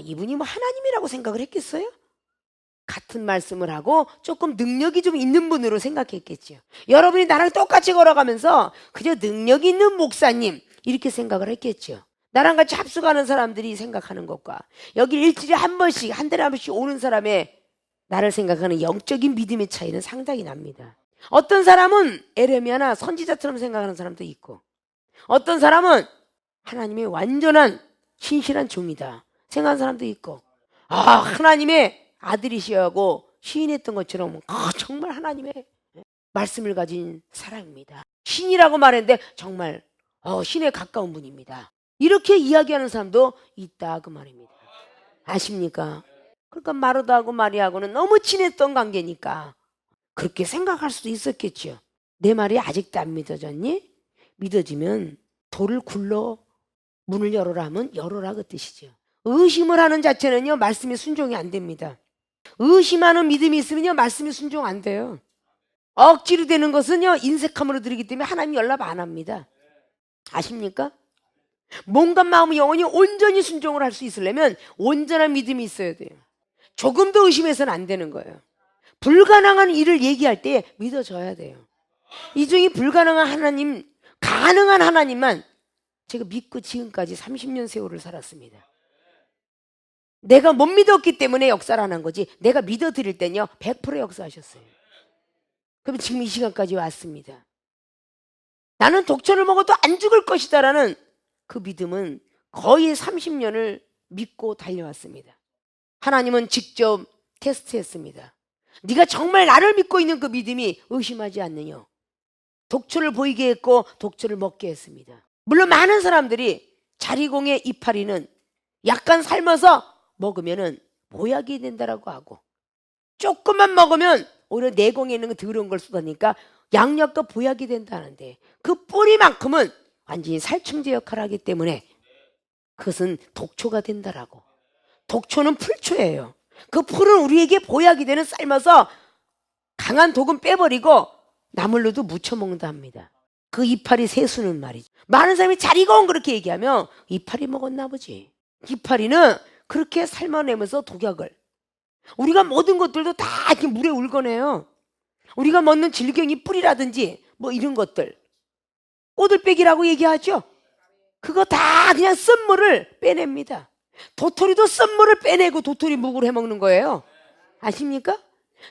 이분이 뭐 하나님이라고 생각을 했겠어요? 같은 말씀을 하고 조금 능력이 좀 있는 분으로 생각했겠죠. 여러분이 나랑 똑같이 걸어가면서 그저 능력 있는 목사님 이렇게 생각을 했겠죠. 나랑 같이 합숙하는 사람들이 생각하는 것과 여기 일주일에 한 번씩, 한 달에 한 번씩 오는 사람의 나를 생각하는 영적인 믿음의 차이는 상당히 납니다. 어떤 사람은 에레미야나 선지자처럼 생각하는 사람도 있고, 어떤 사람은 하나님의 완전한 신실한 종이다 생각하는 사람도 있고, 하나님의 아들이시여 하고 시인했던 것처럼 정말 하나님의 말씀을 가진 사람입니다. 신이라고 말했는데 정말 신에 가까운 분입니다. 이렇게 이야기하는 사람도 있다 그 말입니다. 아십니까? 그러니까 마르다하고 마리아하고는 너무 친했던 관계니까 그렇게 생각할 수도 있었겠죠. 내 말이 아직도 안 믿어졌니? 믿어지면 돌을 굴러 문을 열어라 하면 열어라 그 뜻이죠. 의심을 하는 자체는요 말씀에 순종이 안 됩니다. 의심하는 믿음이 있으면요 말씀에 순종 안 돼요. 억지로 되는 것은요 인색함으로 들이기 때문에 하나님 연락 안 합니다. 아십니까? 몸과 마음 영혼이 온전히 순종을 할 수 있으려면 온전한 믿음이 있어야 돼요. 조금도 의심해서는 안 되는 거예요. 불가능한 일을 얘기할 때 믿어져야 돼요. 이 중에 불가능한 하나님, 가능한 하나님만 제가 믿고 지금까지 30년 세월을 살았습니다. 내가 못 믿었기 때문에 역사를 안 한 거지, 내가 믿어드릴 땐요 100% 역사하셨어요. 그럼 지금 이 시간까지 왔습니다. 나는 독초를 먹어도 안 죽을 것이다 라는 그 믿음은 거의 30년을 믿고 달려왔습니다. 하나님은 직접 테스트했습니다. 네가 정말 나를 믿고 있는 그 믿음이 의심하지 않느냐. 독초를 보이게 했고 독초를 먹게 했습니다. 물론 많은 사람들이 자리공의 이파리는 약간 삶아서 먹으면 보약이 된다라고 하고, 조금만 먹으면 오히려 내공에 있는 거 더러운 걸 쏟아니까 양약과 보약이 된다는데, 그 뿌리만큼은 완전히 살충제 역할을 하기 때문에 그것은 독초가 된다라고. 독초는 풀초예요. 그 풀은 우리에게 보약이 되는, 삶아서 강한 독은 빼버리고 나물로도 무쳐 먹는다 합니다. 그 이파리 세수는 말이죠. 많은 사람이 자리공 그렇게 얘기하면 이파리 먹었나 보지. 이파리는 그렇게 삶아내면서 독약을, 우리가 모든 것들도 다 이렇게 물에 울거내요. 우리가 먹는 질경이 뿌리라든지 뭐 이런 것들, 꼬들빼기라고 얘기하죠. 그거 다 그냥 쓴물을 빼냅니다. 도토리도 쓴물을 빼내고 도토리 묵으로 해먹는 거예요. 아십니까?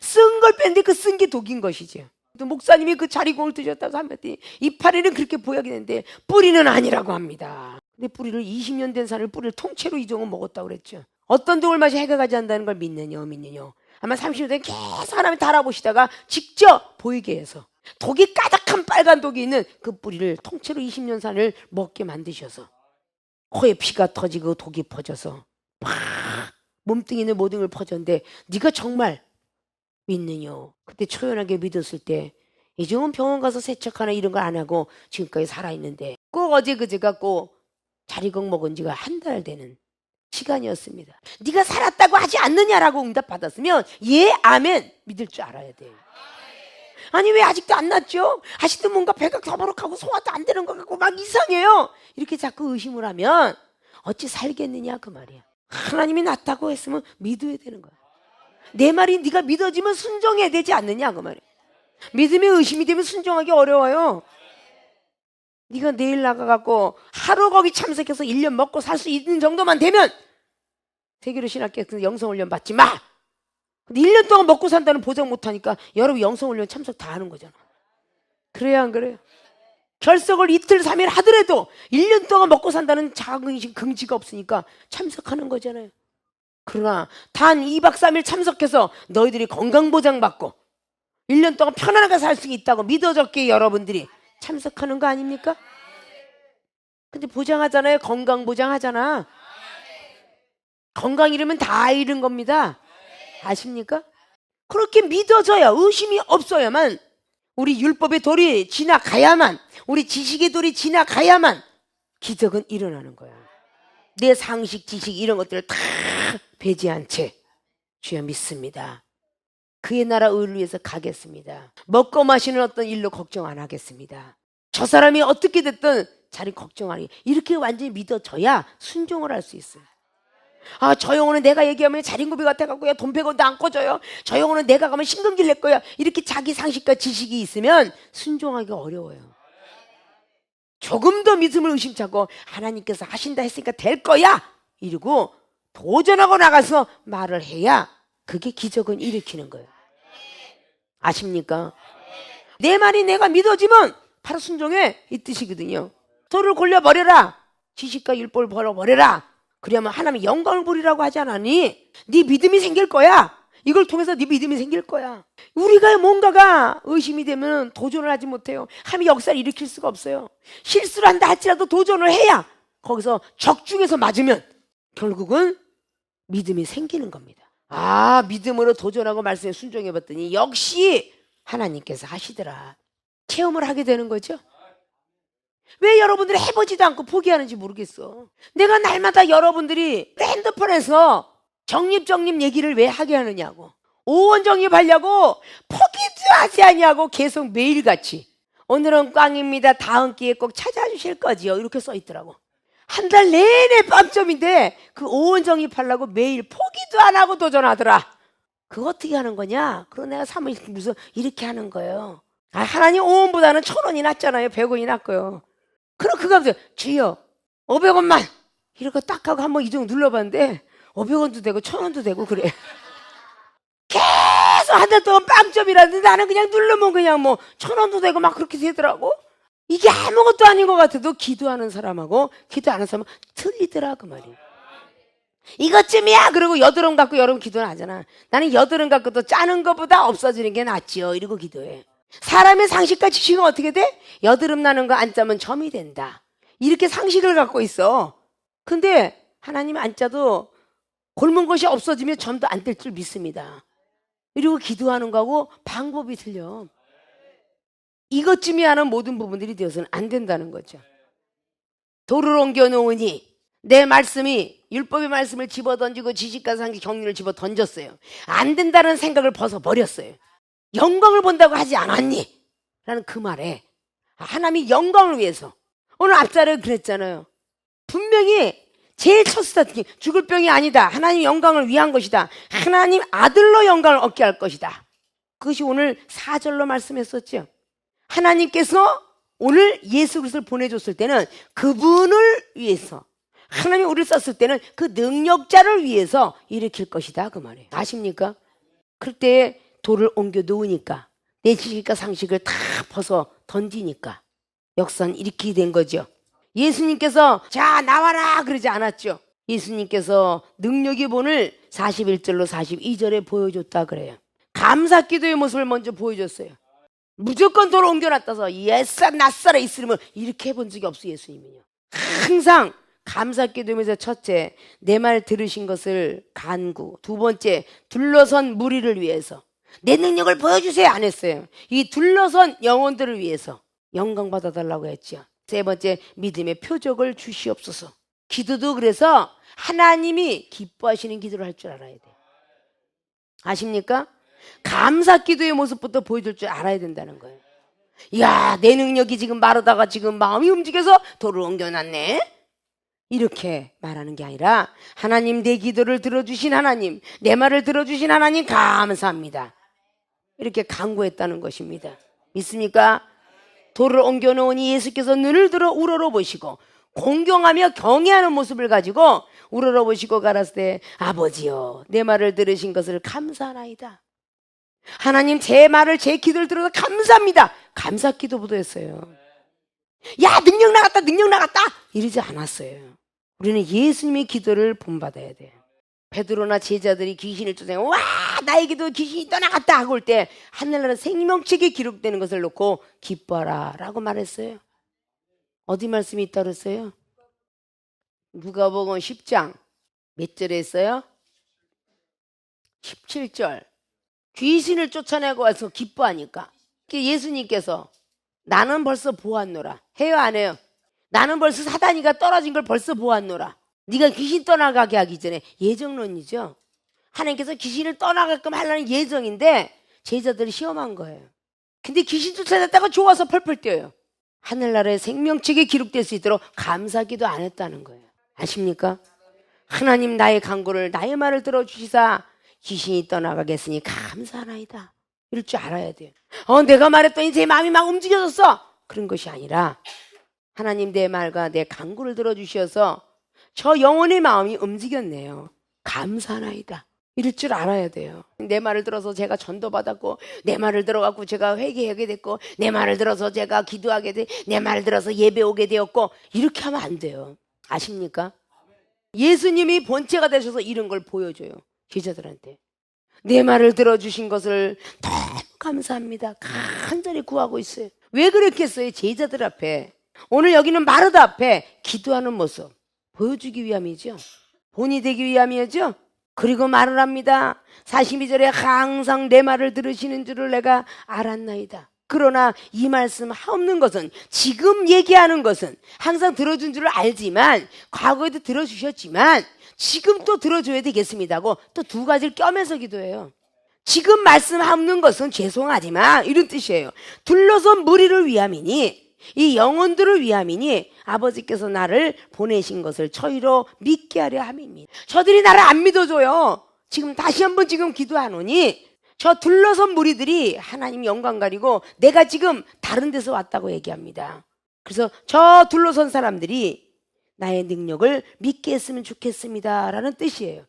쓴 걸 뺐는데 그 쓴 게 독인 것이죠. 또 목사님이 그 자리공을 드셨다고 하면 이파리는 그렇게 보약이 되는데 뿌리는 아니라고 합니다. 근데 뿌리를 20년 된 산을 뿌리를 통째로 이종은 먹었다고 그랬죠. 어떤 독을 마시 해가 가지 않는다는 걸 믿느냐. 아마 30년 된 계속 하나님이 달아보시다가 직접 보이게 해서 독이 가득한 빨간 독이 있는 그 뿌리를 통째로 20년 산을 먹게 만드셔서 코에 피가 터지고 독이 퍼져서 막 몸뚱이 있는 모든 걸 퍼졌는데, 네가 정말 믿느냐. 그때 초연하게 믿었을 때 이종은 병원 가서 세척하나 이런 걸 안 하고 지금까지 살아있는데, 꼭 어제 그제 갖고 자리공 먹은 지가 한 달 되는 시간이었습니다. 네가 살았다고 하지 않느냐라고 응답받았으면 예 아멘 믿을 줄 알아야 돼요. 아니 왜 아직도 안 낫죠? 아직도 뭔가 배가 더부룩하고 소화도 안 되는 것 같고 막 이상해요. 이렇게 자꾸 의심을 하면 어찌 살겠느냐 그 말이야. 하나님이 낫다고 했으면 믿어야 되는 거야. 내 말이 네가 믿어지면 순종해야 되지 않느냐 그 말이야. 믿음이 의심이 되면 순종하기 어려워요. 네가 내일 나가갖고 하루 거기 참석해서 1년 먹고 살 수 있는 정도만 되면 세계로 신학교에서 영성훈련 받지 마. 근데 1년 동안 먹고 산다는 보장 못하니까 여러분 영성훈련 참석 다 하는 거잖아. 그래야 안 그래요? 결석을 이틀 3일 하더라도 1년 동안 먹고 산다는 자긍심 긍지가 없으니까 참석하는 거잖아요. 그러나 단 2박 3일 참석해서 너희들이 건강보장 받고 1년 동안 편안하게 살 수 있다고 믿어졌기에 여러분들이 참석하는 거 아닙니까? 근데 보장하잖아요. 건강보장 하잖아. 건강 잃으면 다 잃은 겁니다. 아십니까? 그렇게 믿어져야, 의심이 없어야만, 우리 율법의 돌이 지나가야만, 우리 지식의 돌이 지나가야만 기적은 일어나는 거야. 내 상식, 지식 이런 것들을 다 배제한 채 주여 믿습니다. 그의 나라 의를 위해서 가겠습니다. 먹고 마시는 어떤 일로 걱정 안 하겠습니다. 저 사람이 어떻게 됐든 자기 걱정 안 해. 이렇게 완전히 믿어져야 순종을 할 수 있어요. 아, 저 영혼은 내가 얘기하면 자린고비 같아갖고 돈 100원도 안 꺼줘요. 저 영혼은 내가 가면 신경질 낼 거야. 이렇게 자기 상식과 지식이 있으면 순종하기가 어려워요. 조금 더 믿음을 의심차고 하나님께서 하신다 했으니까 될 거야 이러고 도전하고 나가서 말을 해야 그게 기적은 일으키는 거예요. 아십니까? 내 말이 내가 믿어지면 바로 순종해 이 뜻이거든요. 돌을 골려버려라. 지식과 율법을 버려버려라. 그러면 하나님이 영광을 보리라고 하지 않았니? 네 믿음이 생길 거야. 이걸 통해서 네 믿음이 생길 거야. 우리가 뭔가가 의심이 되면 도전을 하지 못해요. 하나님이 역사를 일으킬 수가 없어요. 실수를 한다 할지라도 도전을 해야 거기서 적중해서 맞으면 결국은 믿음이 생기는 겁니다. 아, 믿음으로 도전하고 말씀에 순종해 봤더니 역시 하나님께서 하시더라. 체험을 하게 되는 거죠. 왜 여러분들이 해보지도 않고 포기하는지 모르겠어. 내가 날마다 여러분들이 핸드폰에서 정립 얘기를 왜 하게 하느냐고. 오원 정립하려고 포기도 하지 않냐고 계속 매일같이 오늘은 꽝입니다. 다음 기회에 꼭 찾아주실 거지요. 이렇게 써 있더라고. 한 달 내내 빵점인데 그 오원 정립하려고 매일 포기도 안 하고 도전하더라. 그거 어떻게 하는 거냐? 그럼 내가 사무실 무슨 이렇게 하는 거예요. 아, 하나님 오원보다는 1,000원이 낫잖아요. 100원이 낫고요. 그럼 그거 하면서 주여 500원만 이렇게 딱 하고 한번 이정 눌러봤는데 500원도 되고 1,000원도 되고 그래. 계속 한 달 동안 빵점이라는데 나는 그냥 누르면 그냥 뭐 1,000원도 되고 막 그렇게 되더라고. 이게 아무것도 아닌 것 같아도 기도하는 사람하고 기도 안 하는 사람은 틀리더라 그 말이야. 이것쯤이야 그러고 여드름 갖고 여러분 기도는 하잖아. 나는 여드름 갖고도 짜는 것보다 없어지는 게 낫지요 이러고 기도해. 사람의 상식과 지식은 어떻게 돼? 여드름 나는 거 안 짜면 점이 된다. 이렇게 상식을 갖고 있어. 근데 하나님 안 짜도 곪은 것이 없어지면 점도 안 될 줄 믿습니다. 이러고 기도하는 거하고 방법이 틀려. 이것쯤이 하는 모든 부분들이 되어서는 안 된다는 거죠. 돌을 옮겨 놓으니 내 말씀이 율법의 말씀을 집어던지고 지식과 상식 경륜을 집어던졌어요. 안 된다는 생각을 벗어버렸어요. 영광을 본다고 하지 않았니? 라는 그 말에 하나님이 영광을 위해서 오늘 앞자리에 그랬잖아요. 분명히 제일 첫 스타트 죽을 병이 아니다. 하나님 영광을 위한 것이다. 하나님 아들로 영광을 얻게 할 것이다. 그것이 오늘 4절로 말씀했었죠. 하나님께서 오늘 예수 그리스도를 보내줬을 때는 그분을 위해서 하나님이 우리를 썼을 때는 그 능력자를 위해서 일으킬 것이다 그 말이에요. 아십니까? 그때 돌을 옮겨 놓으니까 내 지식과 상식을 다 벗어 던지니까 역사는 이렇게 된 거죠. 예수님께서 자 나와라 그러지 않았죠. 예수님께서 능력의 본을 41절로 42절에 보여줬다 그래요. 감사기도의 모습을 먼저 보여줬어요. 무조건 돌을 옮겨놨다서 옛살 낯살에 있으면 이렇게 해본 적이 없어요. 예수님은요. 항상 감사기도면서 첫째 내 말 들으신 것을 간구, 두 번째 둘러선 무리를 위해서 내 능력을 보여주세요 안 했어요. 이 둘러선 영혼들을 위해서 영광 받아달라고 했죠. 세 번째 믿음의 표적을 주시옵소서. 기도도 그래서 하나님이 기뻐하시는 기도를 할 줄 알아야 돼요. 아십니까? 감사 기도의 모습부터 보여줄 줄 알아야 된다는 거예요. 이야 내 능력이 지금 마르다가 지금 마음이 움직여서 돌을 옮겨놨네. 이렇게 말하는 게 아니라 하나님 내 기도를 들어주신 하나님, 내 말을 들어주신 하나님 감사합니다. 이렇게 간구했다는 것입니다. 믿습니까? 돌을 옮겨놓으니 예수께서 눈을 들어 우러러보시고 공경하며 경외하는 모습을 가지고 우러러보시고 가라사대 때 아버지여 내 말을 들으신 것을 감사하나이다. 하나님 제 말을 제 기도를 들어서 감사합니다. 감사 기도부터 했어요. 야 능력 나갔다 이러지 않았어요. 우리는 예수님의 기도를 본받아야 돼요. 베드로나 제자들이 귀신을 쫓아내고 와 나에게도 귀신이 떠나갔다 하고 올 때 하늘나라 생명책에 기록되는 것을 놓고 기뻐하라 라고 말했어요. 어디 말씀이 있다 그랬어요? 누가복음 10장 몇 절에 있어요? 17절. 귀신을 쫓아내고 와서 기뻐하니까 예수님께서 나는 벌써 보았노라 해요 안 해요? 나는 벌써 사단이가 떨어진 걸 벌써 보았노라. 네가 귀신 떠나가게 하기 전에 예정론이죠. 하나님께서 귀신을 떠나가끔 하려는 예정인데 제자들이 시험한 거예요. 근데 귀신 쫓아냈다가 좋아서 펄펄 뛰어요. 하늘나라의 생명책에 기록될 수 있도록 감사기도 안 했다는 거예요. 아십니까? 하나님 나의 간구를 나의 말을 들어주시사 귀신이 떠나가겠으니 감사하나이다. 이럴 줄 알아야 돼요. 내가 말했더니 제 마음이 막 움직여졌어. 그런 것이 아니라 하나님 내 말과 내 간구를 들어주셔서 저 영혼의 마음이 움직였네요. 감사하나이다. 이럴 줄 알아야 돼요. 내 말을 들어서 제가 전도받았고, 내 말을 들어갖고 제가 회개하게 됐고, 내 말을 들어서 제가 기도하게 돼, 내 말을 들어서 예배 오게 되었고, 이렇게 하면 안 돼요. 아십니까? 예수님이 본체가 되셔서 이런 걸 보여줘요. 제자들한테. 내 말을 들어주신 것을 너무 감사합니다. 간절히 구하고 있어요. 왜 그랬겠어요? 제자들 앞에. 오늘 여기는 마르다 앞에 기도하는 모습 보여주기 위함이죠. 본이 되기 위함이죠. 그리고 말을 합니다. 42절에 항상 내 말을 들으시는 줄을 내가 알았나이다. 그러나 이 말씀 없는 것은, 지금 얘기하는 것은 항상 들어준 줄을 알지만, 과거에도 들어주셨지만 지금 또 들어줘야 되겠습니다고 또 두 가지를 껴면서 기도해요. 지금 말씀 없는 것은 죄송하지만 이런 뜻이에요. 둘러선 무리를 위함이니, 이 영혼들을 위함이니 아버지께서 나를 보내신 것을 저희로 믿게 하려 함이니. 저들이 나를 안 믿어줘요. 지금 다시 한번 지금 기도하노니 저 둘러선 무리들이 하나님 영광 가리고 내가 지금 다른 데서 왔다고 얘기합니다. 그래서 저 둘러선 사람들이 나의 능력을 믿게 했으면 좋겠습니다 라는 뜻이에요.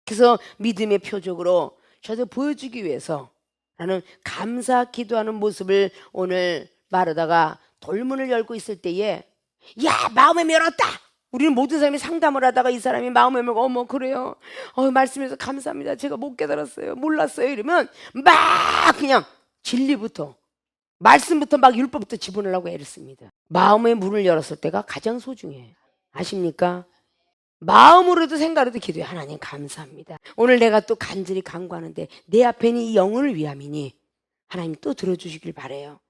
그래서 믿음의 표적으로 저들 보여주기 위해서 라는 감사 기도하는 모습을 오늘 마르다가 돌문을 열고 있을 때에, 야, 마음에 열었다. 우리는 모든 사람이 상담을 하다가 이 사람이 마음에 열고, 어머 그래요, 말씀해서 감사합니다, 제가 못 깨달았어요, 몰랐어요, 이러면 막 그냥 진리부터 말씀부터 막 율법부터 집어넣으려고 애를 씁니다. 마음의 문을 열었을 때가 가장 소중해요. 아십니까? 마음으로도 생각으로도 기도해. 하나님 감사합니다. 오늘 내가 또 간절히 간구하는데 내 앞에는 이 영혼을 위함이니 하나님 또 들어주시길 바라요.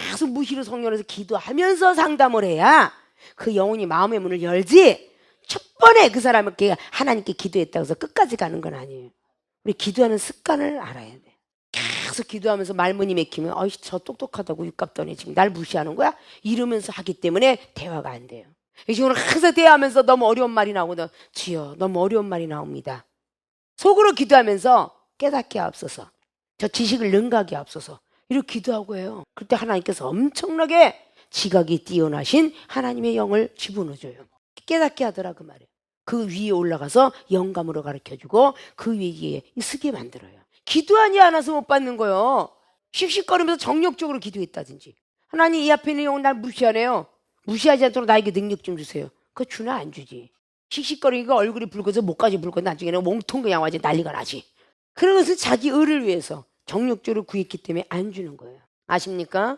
계속 무시로 성령에서 기도하면서 상담을 해야 그 영혼이 마음의 문을 열지, 첫 번에 그 사람에게 하나님께 기도했다고 해서 끝까지 가는 건 아니에요. 우리 기도하는 습관을 알아야 돼. 계속 기도하면서 말문이 막히면 저 똑똑하다고 육갑더니 지금 날 무시하는 거야? 이러면서 하기 때문에 대화가 안 돼요. 지금 항상 대화하면서 너무 어려운 말이 나오거든. 주여 너무 어려운 말이 나옵니다. 속으로 기도하면서 깨닫게 하옵소서, 저 지식을 능가하게 하옵소서, 이렇게 기도하고 해요. 그때 하나님께서 엄청나게 지각이 뛰어나신 하나님의 영을 집어넣어줘요. 깨닫게 하더라 그 말이에요. 그 위에 올라가서 영감으로 가르쳐주고 그 위에 쓰게 만들어요. 기도하지 않아서 못 받는 거예요. 씩씩거리면서 정력적으로 기도했다든지, 하나님 이 앞에 있는 영혼 날 무시하네요, 무시하지 않도록 나에게 능력 좀 주세요. 그거 주나 안 주지. 씩씩거리니까 얼굴이 붉어서 목까지 붉고 나중에는 몸통 그냥 완전 난리가 나지. 그런 것은 자기 의를 위해서 정력적으로 구했기 때문에 안 주는 거예요. 아십니까?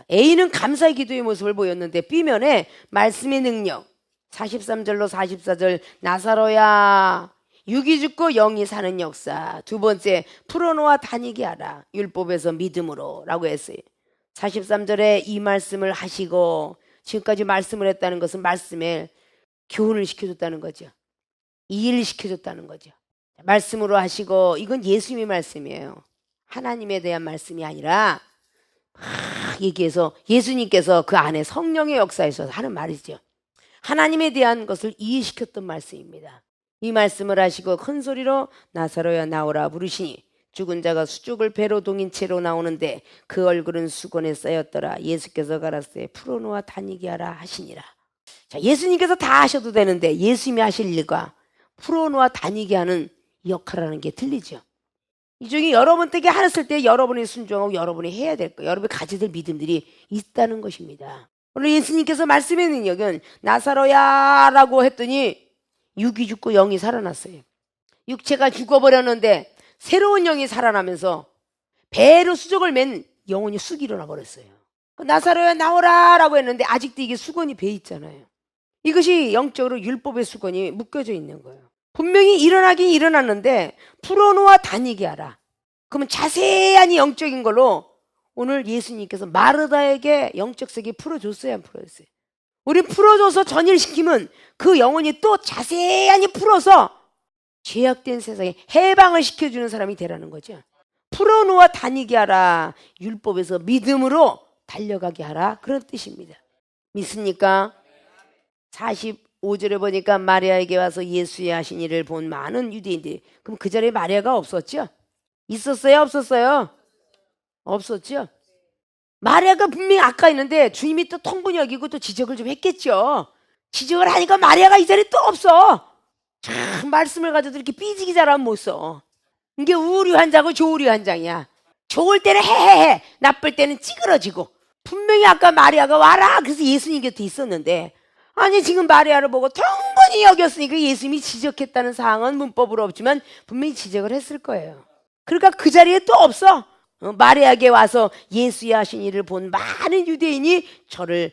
A는 감사의 기도의 모습을 보였는데 B면에 말씀의 능력, 43절로 44절 나사로야 육이 죽고 영이 사는 역사. 두 번째 풀어놓아 다니게 하라, 율법에서 믿음으로 라고 했어요. 43절에 이 말씀을 하시고, 지금까지 말씀을 했다는 것은 말씀에 교훈을 시켜줬다는 거죠. 이해를 시켜줬다는 거죠. 말씀으로 하시고, 이건 예수님의 말씀이에요. 하나님에 대한 말씀이 아니라 막 얘기해서 예수님께서 그 안에 성령의 역사에 있어서 하는 말이죠. 하나님에 대한 것을 이해시켰던 말씀입니다. 이 말씀을 하시고 큰 소리로 나사로야 나오라 부르시니 죽은 자가 수족을 배로 동인 채로 나오는데 그 얼굴은 수건에 쌓였더라. 예수께서 가라사대 풀어놓아 다니게 하라 하시니라. 자, 예수님께서 다 하셔도 되는데 예수님이 하실 일과 풀어놓아 다니게 하는 역할하는 게 틀리죠. 이 중에 여러분 댁에 하셨을 때 여러분이 순종하고 여러분이 해야 될 거, 여러분이 가져야 될 믿음들이 있다는 것입니다. 오늘 예수님께서 말씀의 능력은 나사로야 라고 했더니 육이 죽고 영이 살아났어요. 육체가 죽어버렸는데 새로운 영이 살아나면서 배로 수족을 맨 영혼이 쑥 일어나 버렸어요. 나사로야 나오라 라고 했는데 아직도 이게 수건이 배 있잖아요. 이것이 영적으로 율법의 수건이 묶여져 있는 거예요. 분명히 일어나긴 일어났는데 풀어놓아 다니게 하라. 그러면 자세한 영적인 걸로 오늘 예수님께서 마르다에게 영적 세계 풀어줬어요, 안 풀어줬어요? 우리 풀어줘서 전일시키면 그 영혼이 또 자세히 풀어서 죄악된 세상에 해방을 시켜주는 사람이 되라는 거죠. 풀어놓아 다니게 하라. 율법에서 믿음으로 달려가게 하라. 그런 뜻입니다. 믿습니까? 45절에 보니까 마리아에게 와서 예수의 하신 일을 본 많은 유대인들이. 그럼 그 자리에 마리아가 없었죠? 있었어요? 없었어요? 없었죠? 마리아가 분명히 아까 있는데 주님이 또 통분이 여기고 또 지적을 좀 했겠죠. 지적을 하니까 마리아가 이 자리에 또 없어. 참 말씀을 가져도 이렇게 삐지기 잘하면 못 써. 이게 우울이 환자고 조울이 환장이야. 좋을 때는 헤헤헤, 나쁠 때는 찌그러지고. 분명히 아까 마리아가 와라 그래서 예수님 곁에 있었는데, 아니 지금 마리아를 보고 통분히 여겼으니까 예수님이 지적했다는 사항은 문법으로 없지만 분명히 지적을 했을 거예요. 그러니까 그 자리에 또 없어. 마리아에게 와서 예수의 하신 일을 본 많은 유대인이 저를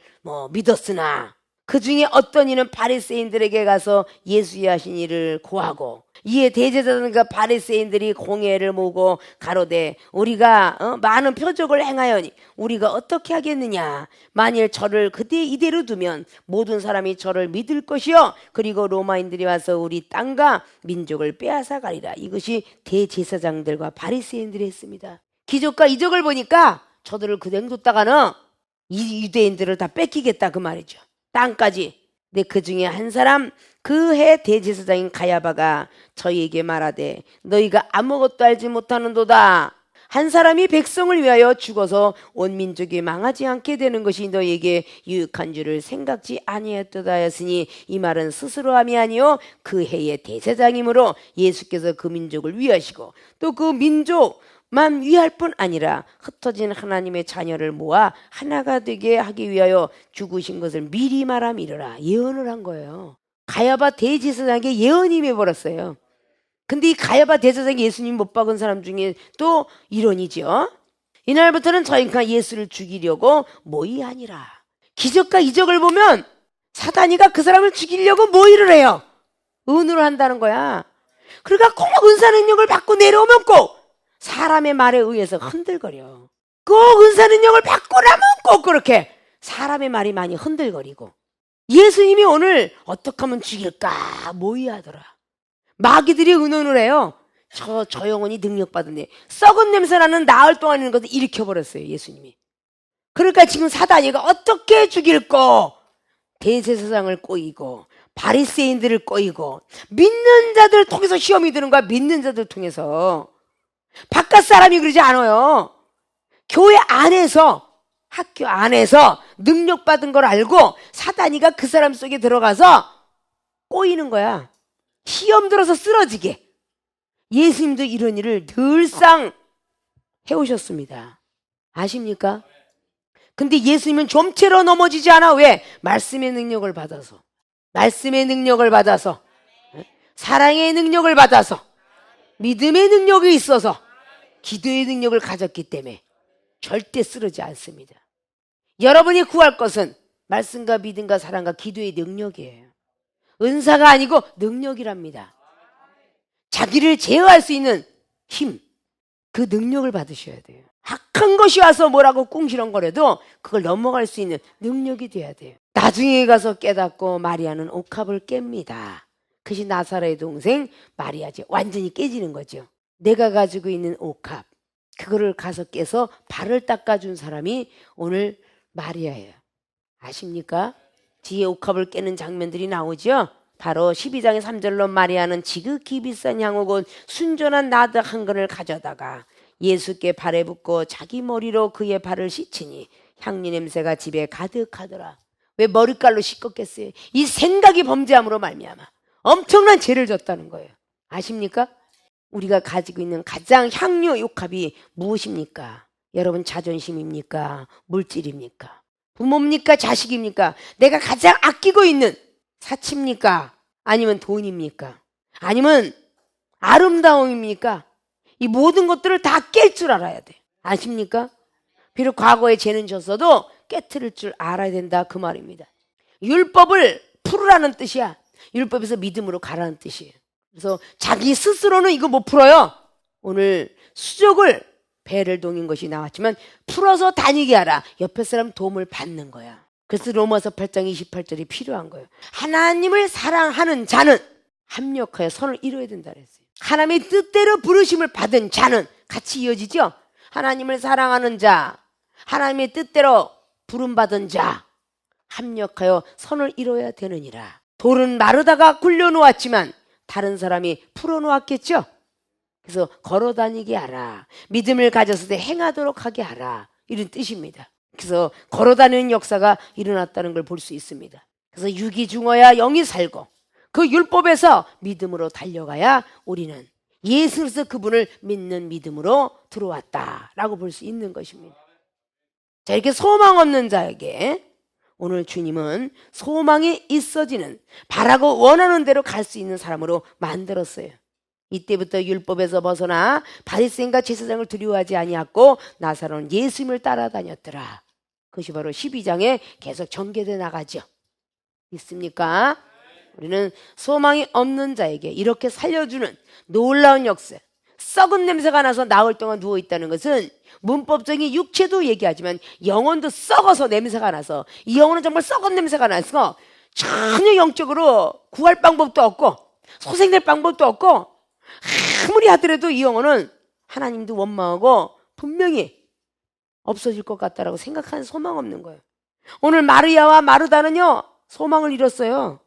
믿었으나 그 중에 어떤 이는 바리새인들에게 가서 예수의 하신 일을 고하고, 이에 대제사장과 바리새인들이 공회를 모으고 가로되 우리가 많은 표적을 행하여니 우리가 어떻게 하겠느냐. 만일 저를 그때 이대로 두면 모든 사람이 저를 믿을 것이요 그리고 로마인들이 와서 우리 땅과 민족을 빼앗아 가리라. 이것이 대제사장들과 바리새인들이 했습니다. 기적과 이적을 보니까 저들을 그대로 뒀다가는 이 유대인들을 다 뺏기겠다 그 말이죠. 땅까지. 근데 그 중에 한 사람, 그 해 대제사장인 가야바가 저희에게 말하되 너희가 아무것도 알지 못하는도다. 한 사람이 백성을 위하여 죽어서 온 민족이 망하지 않게 되는 것이 너희에게 유익한 줄을 생각지 아니하였도다 하였으니, 이 말은 스스로 함이 아니요 그 해의 대제사장이므로 예수께서 그 민족을 위하시고 또 그 민족만 위할 뿐 아니라 흩어진 하나님의 자녀를 모아 하나가 되게 하기 위하여 죽으신 것을 미리 말함이르라. 예언을 한 거예요. 가야바 대제사장에게 예언이 임해버렸어요. 근데 이 가야바 대제사장이 예수님 못 박은 사람 중에 또 이론이죠. 이날부터는 저희가 예수를 죽이려고 모의하니라. 기적과 이적을 보면 사단이가 그 사람을 죽이려고 모의를 해요. 은으로 한다는 거야. 그러니까 꼭 은사 능력을 받고 내려오면 꼭 사람의 말에 의해서 흔들거려. 꼭 은사 능력을 받고 나면 꼭 그렇게 사람의 말이 많이 흔들거리고. 예수님이 오늘 어떻게 하면 죽일까 모의하더라. 마귀들이 의논을 해요. 저 영혼이 능력받은데 썩은 냄새나는 나흘 동안 있는 것을 일으켜버렸어요, 예수님이. 그러니까 지금 사단이가 어떻게 죽일까? 대제사장을 꼬이고 바리새인들을 꼬이고 믿는 자들 통해서 시험이 드는 거야. 믿는 자들 통해서. 바깥 사람이 그러지 않아요. 교회 안에서, 학교 안에서 능력받은 걸 알고 사단이가 그 사람 속에 들어가서 꼬이는 거야. 시험 들어서 쓰러지게. 예수님도 이런 일을 늘상 해오셨습니다. 아십니까? 근데 예수님은 좀채로 넘어지지 않아. 왜? 말씀의 능력을 받아서. 말씀의 능력을 받아서. 사랑의 능력을 받아서. 믿음의 능력이 있어서. 기도의 능력을 가졌기 때문에 절대 쓰러지지 않습니다. 여러분이 구할 것은 말씀과 믿음과 사랑과 기도의 능력이에요. 은사가 아니고 능력이랍니다. 자기를 제어할 수 있는 힘, 그 능력을 받으셔야 돼요. 악한 것이 와서 뭐라고 꿍시렁거려도 그걸 넘어갈 수 있는 능력이 돼야 돼요. 나중에 가서 깨닫고 마리아는 옥합을 깹니다. 그것이 나사로의 동생 마리아죠. 완전히 깨지는 거죠. 내가 가지고 있는 옥합, 그거를 가서 깨서 발을 닦아준 사람이 오늘 마리아예요. 아십니까? 뒤에 옥합을 깨는 장면들이 나오죠. 바로 12장의 3절로 마리아는 지극히 비싼 향후 곧 순전한 나드 한 근을 가져다가 예수께 발에 붓고 자기 머리로 그의 발을 씻으니 향유 냄새가 집에 가득하더라. 왜 머리칼로 씻었겠어요? 이 생각이 범죄함으로 말미암아 엄청난 죄를 졌다는 거예요. 아십니까? 우리가 가지고 있는 가장 향유 옥합이 무엇입니까? 여러분, 자존심입니까? 물질입니까? 부모입니까? 자식입니까? 내가 가장 아끼고 있는 사치입니까? 아니면 돈입니까? 아니면 아름다움입니까? 이 모든 것들을 다 깰 줄 알아야 돼. 아십니까? 비록 과거에 죄는 졌어도 깨트릴 줄 알아야 된다, 그 말입니다. 율법을 풀으라는 뜻이야. 율법에서 믿음으로 가라는 뜻이에요. 그래서 자기 스스로는 이거 못 풀어요. 오늘 수족을 배를 동인 것이 나왔지만 풀어서 다니게 하라. 옆에 사람 도움을 받는 거야. 그래서 로마서 8장 28절이 필요한 거예요. 하나님을 사랑하는 자는 합력하여 선을 이루어야 된다 그랬어요. 하나님의 뜻대로 부르심을 받은 자는 같이 이어지죠. 하나님을 사랑하는 자, 하나님의 뜻대로 부름받은 자, 합력하여 선을 이루어야 되느니라. 돌은 마르다가 굴려놓았지만 다른 사람이 풀어놓았겠죠. 그래서 걸어다니게 하라. 믿음을 가졌을 때 행하도록 하게 하라. 이런 뜻입니다. 그래서 걸어다니는 역사가 일어났다는 걸 볼 수 있습니다. 그래서 육이 죽어야 영이 살고 그 율법에서 믿음으로 달려가야 우리는 예수 그리스도 그분을 믿는 믿음으로 들어왔다라고 볼 수 있는 것입니다. 자, 이렇게 소망 없는 자에게 오늘 주님은 소망이 있어지는, 바라고 원하는 대로 갈 수 있는 사람으로 만들었어요. 이때부터 율법에서 벗어나 바리새인과 제사장을 두려워하지 아니하고 나사로는 예수님을 따라다녔더라. 그것이 바로 12장에 계속 전개돼 나가죠. 있습니까? 우리는 소망이 없는 자에게 이렇게 살려주는 놀라운 역사. 썩은 냄새가 나서 나흘 동안 누워있다는 것은 문법적인 육체도 얘기하지만 영혼도 썩어서 냄새가 나서, 이 영혼은 정말 썩은 냄새가 나서 전혀 영적으로 구할 방법도 없고 소생될 방법도 없고, 아무리 하더라도 이 영혼은 하나님도 원망하고 분명히 없어질 것 같다라고 생각하는 소망 없는 거예요. 오늘 마르야와 마르다는요 소망을 잃었어요.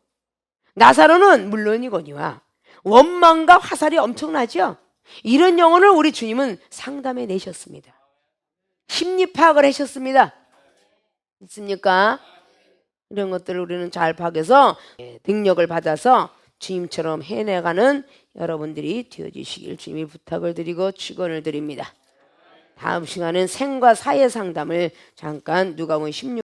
나사로는 물론이거니와 원망과 화살이 엄청나죠. 이런 영혼을 우리 주님은 상담해 내셨습니다. 심리 파악을 하셨습니다. 있습니까? 이런 것들을 우리는 잘 파악해서 능력을 받아서 주님처럼 해내가는 여러분들이 되어주시길 주님이 부탁을 드리고 축원을 드립니다. 다음 시간은 생과 사의 상담을 잠깐 누가복음 16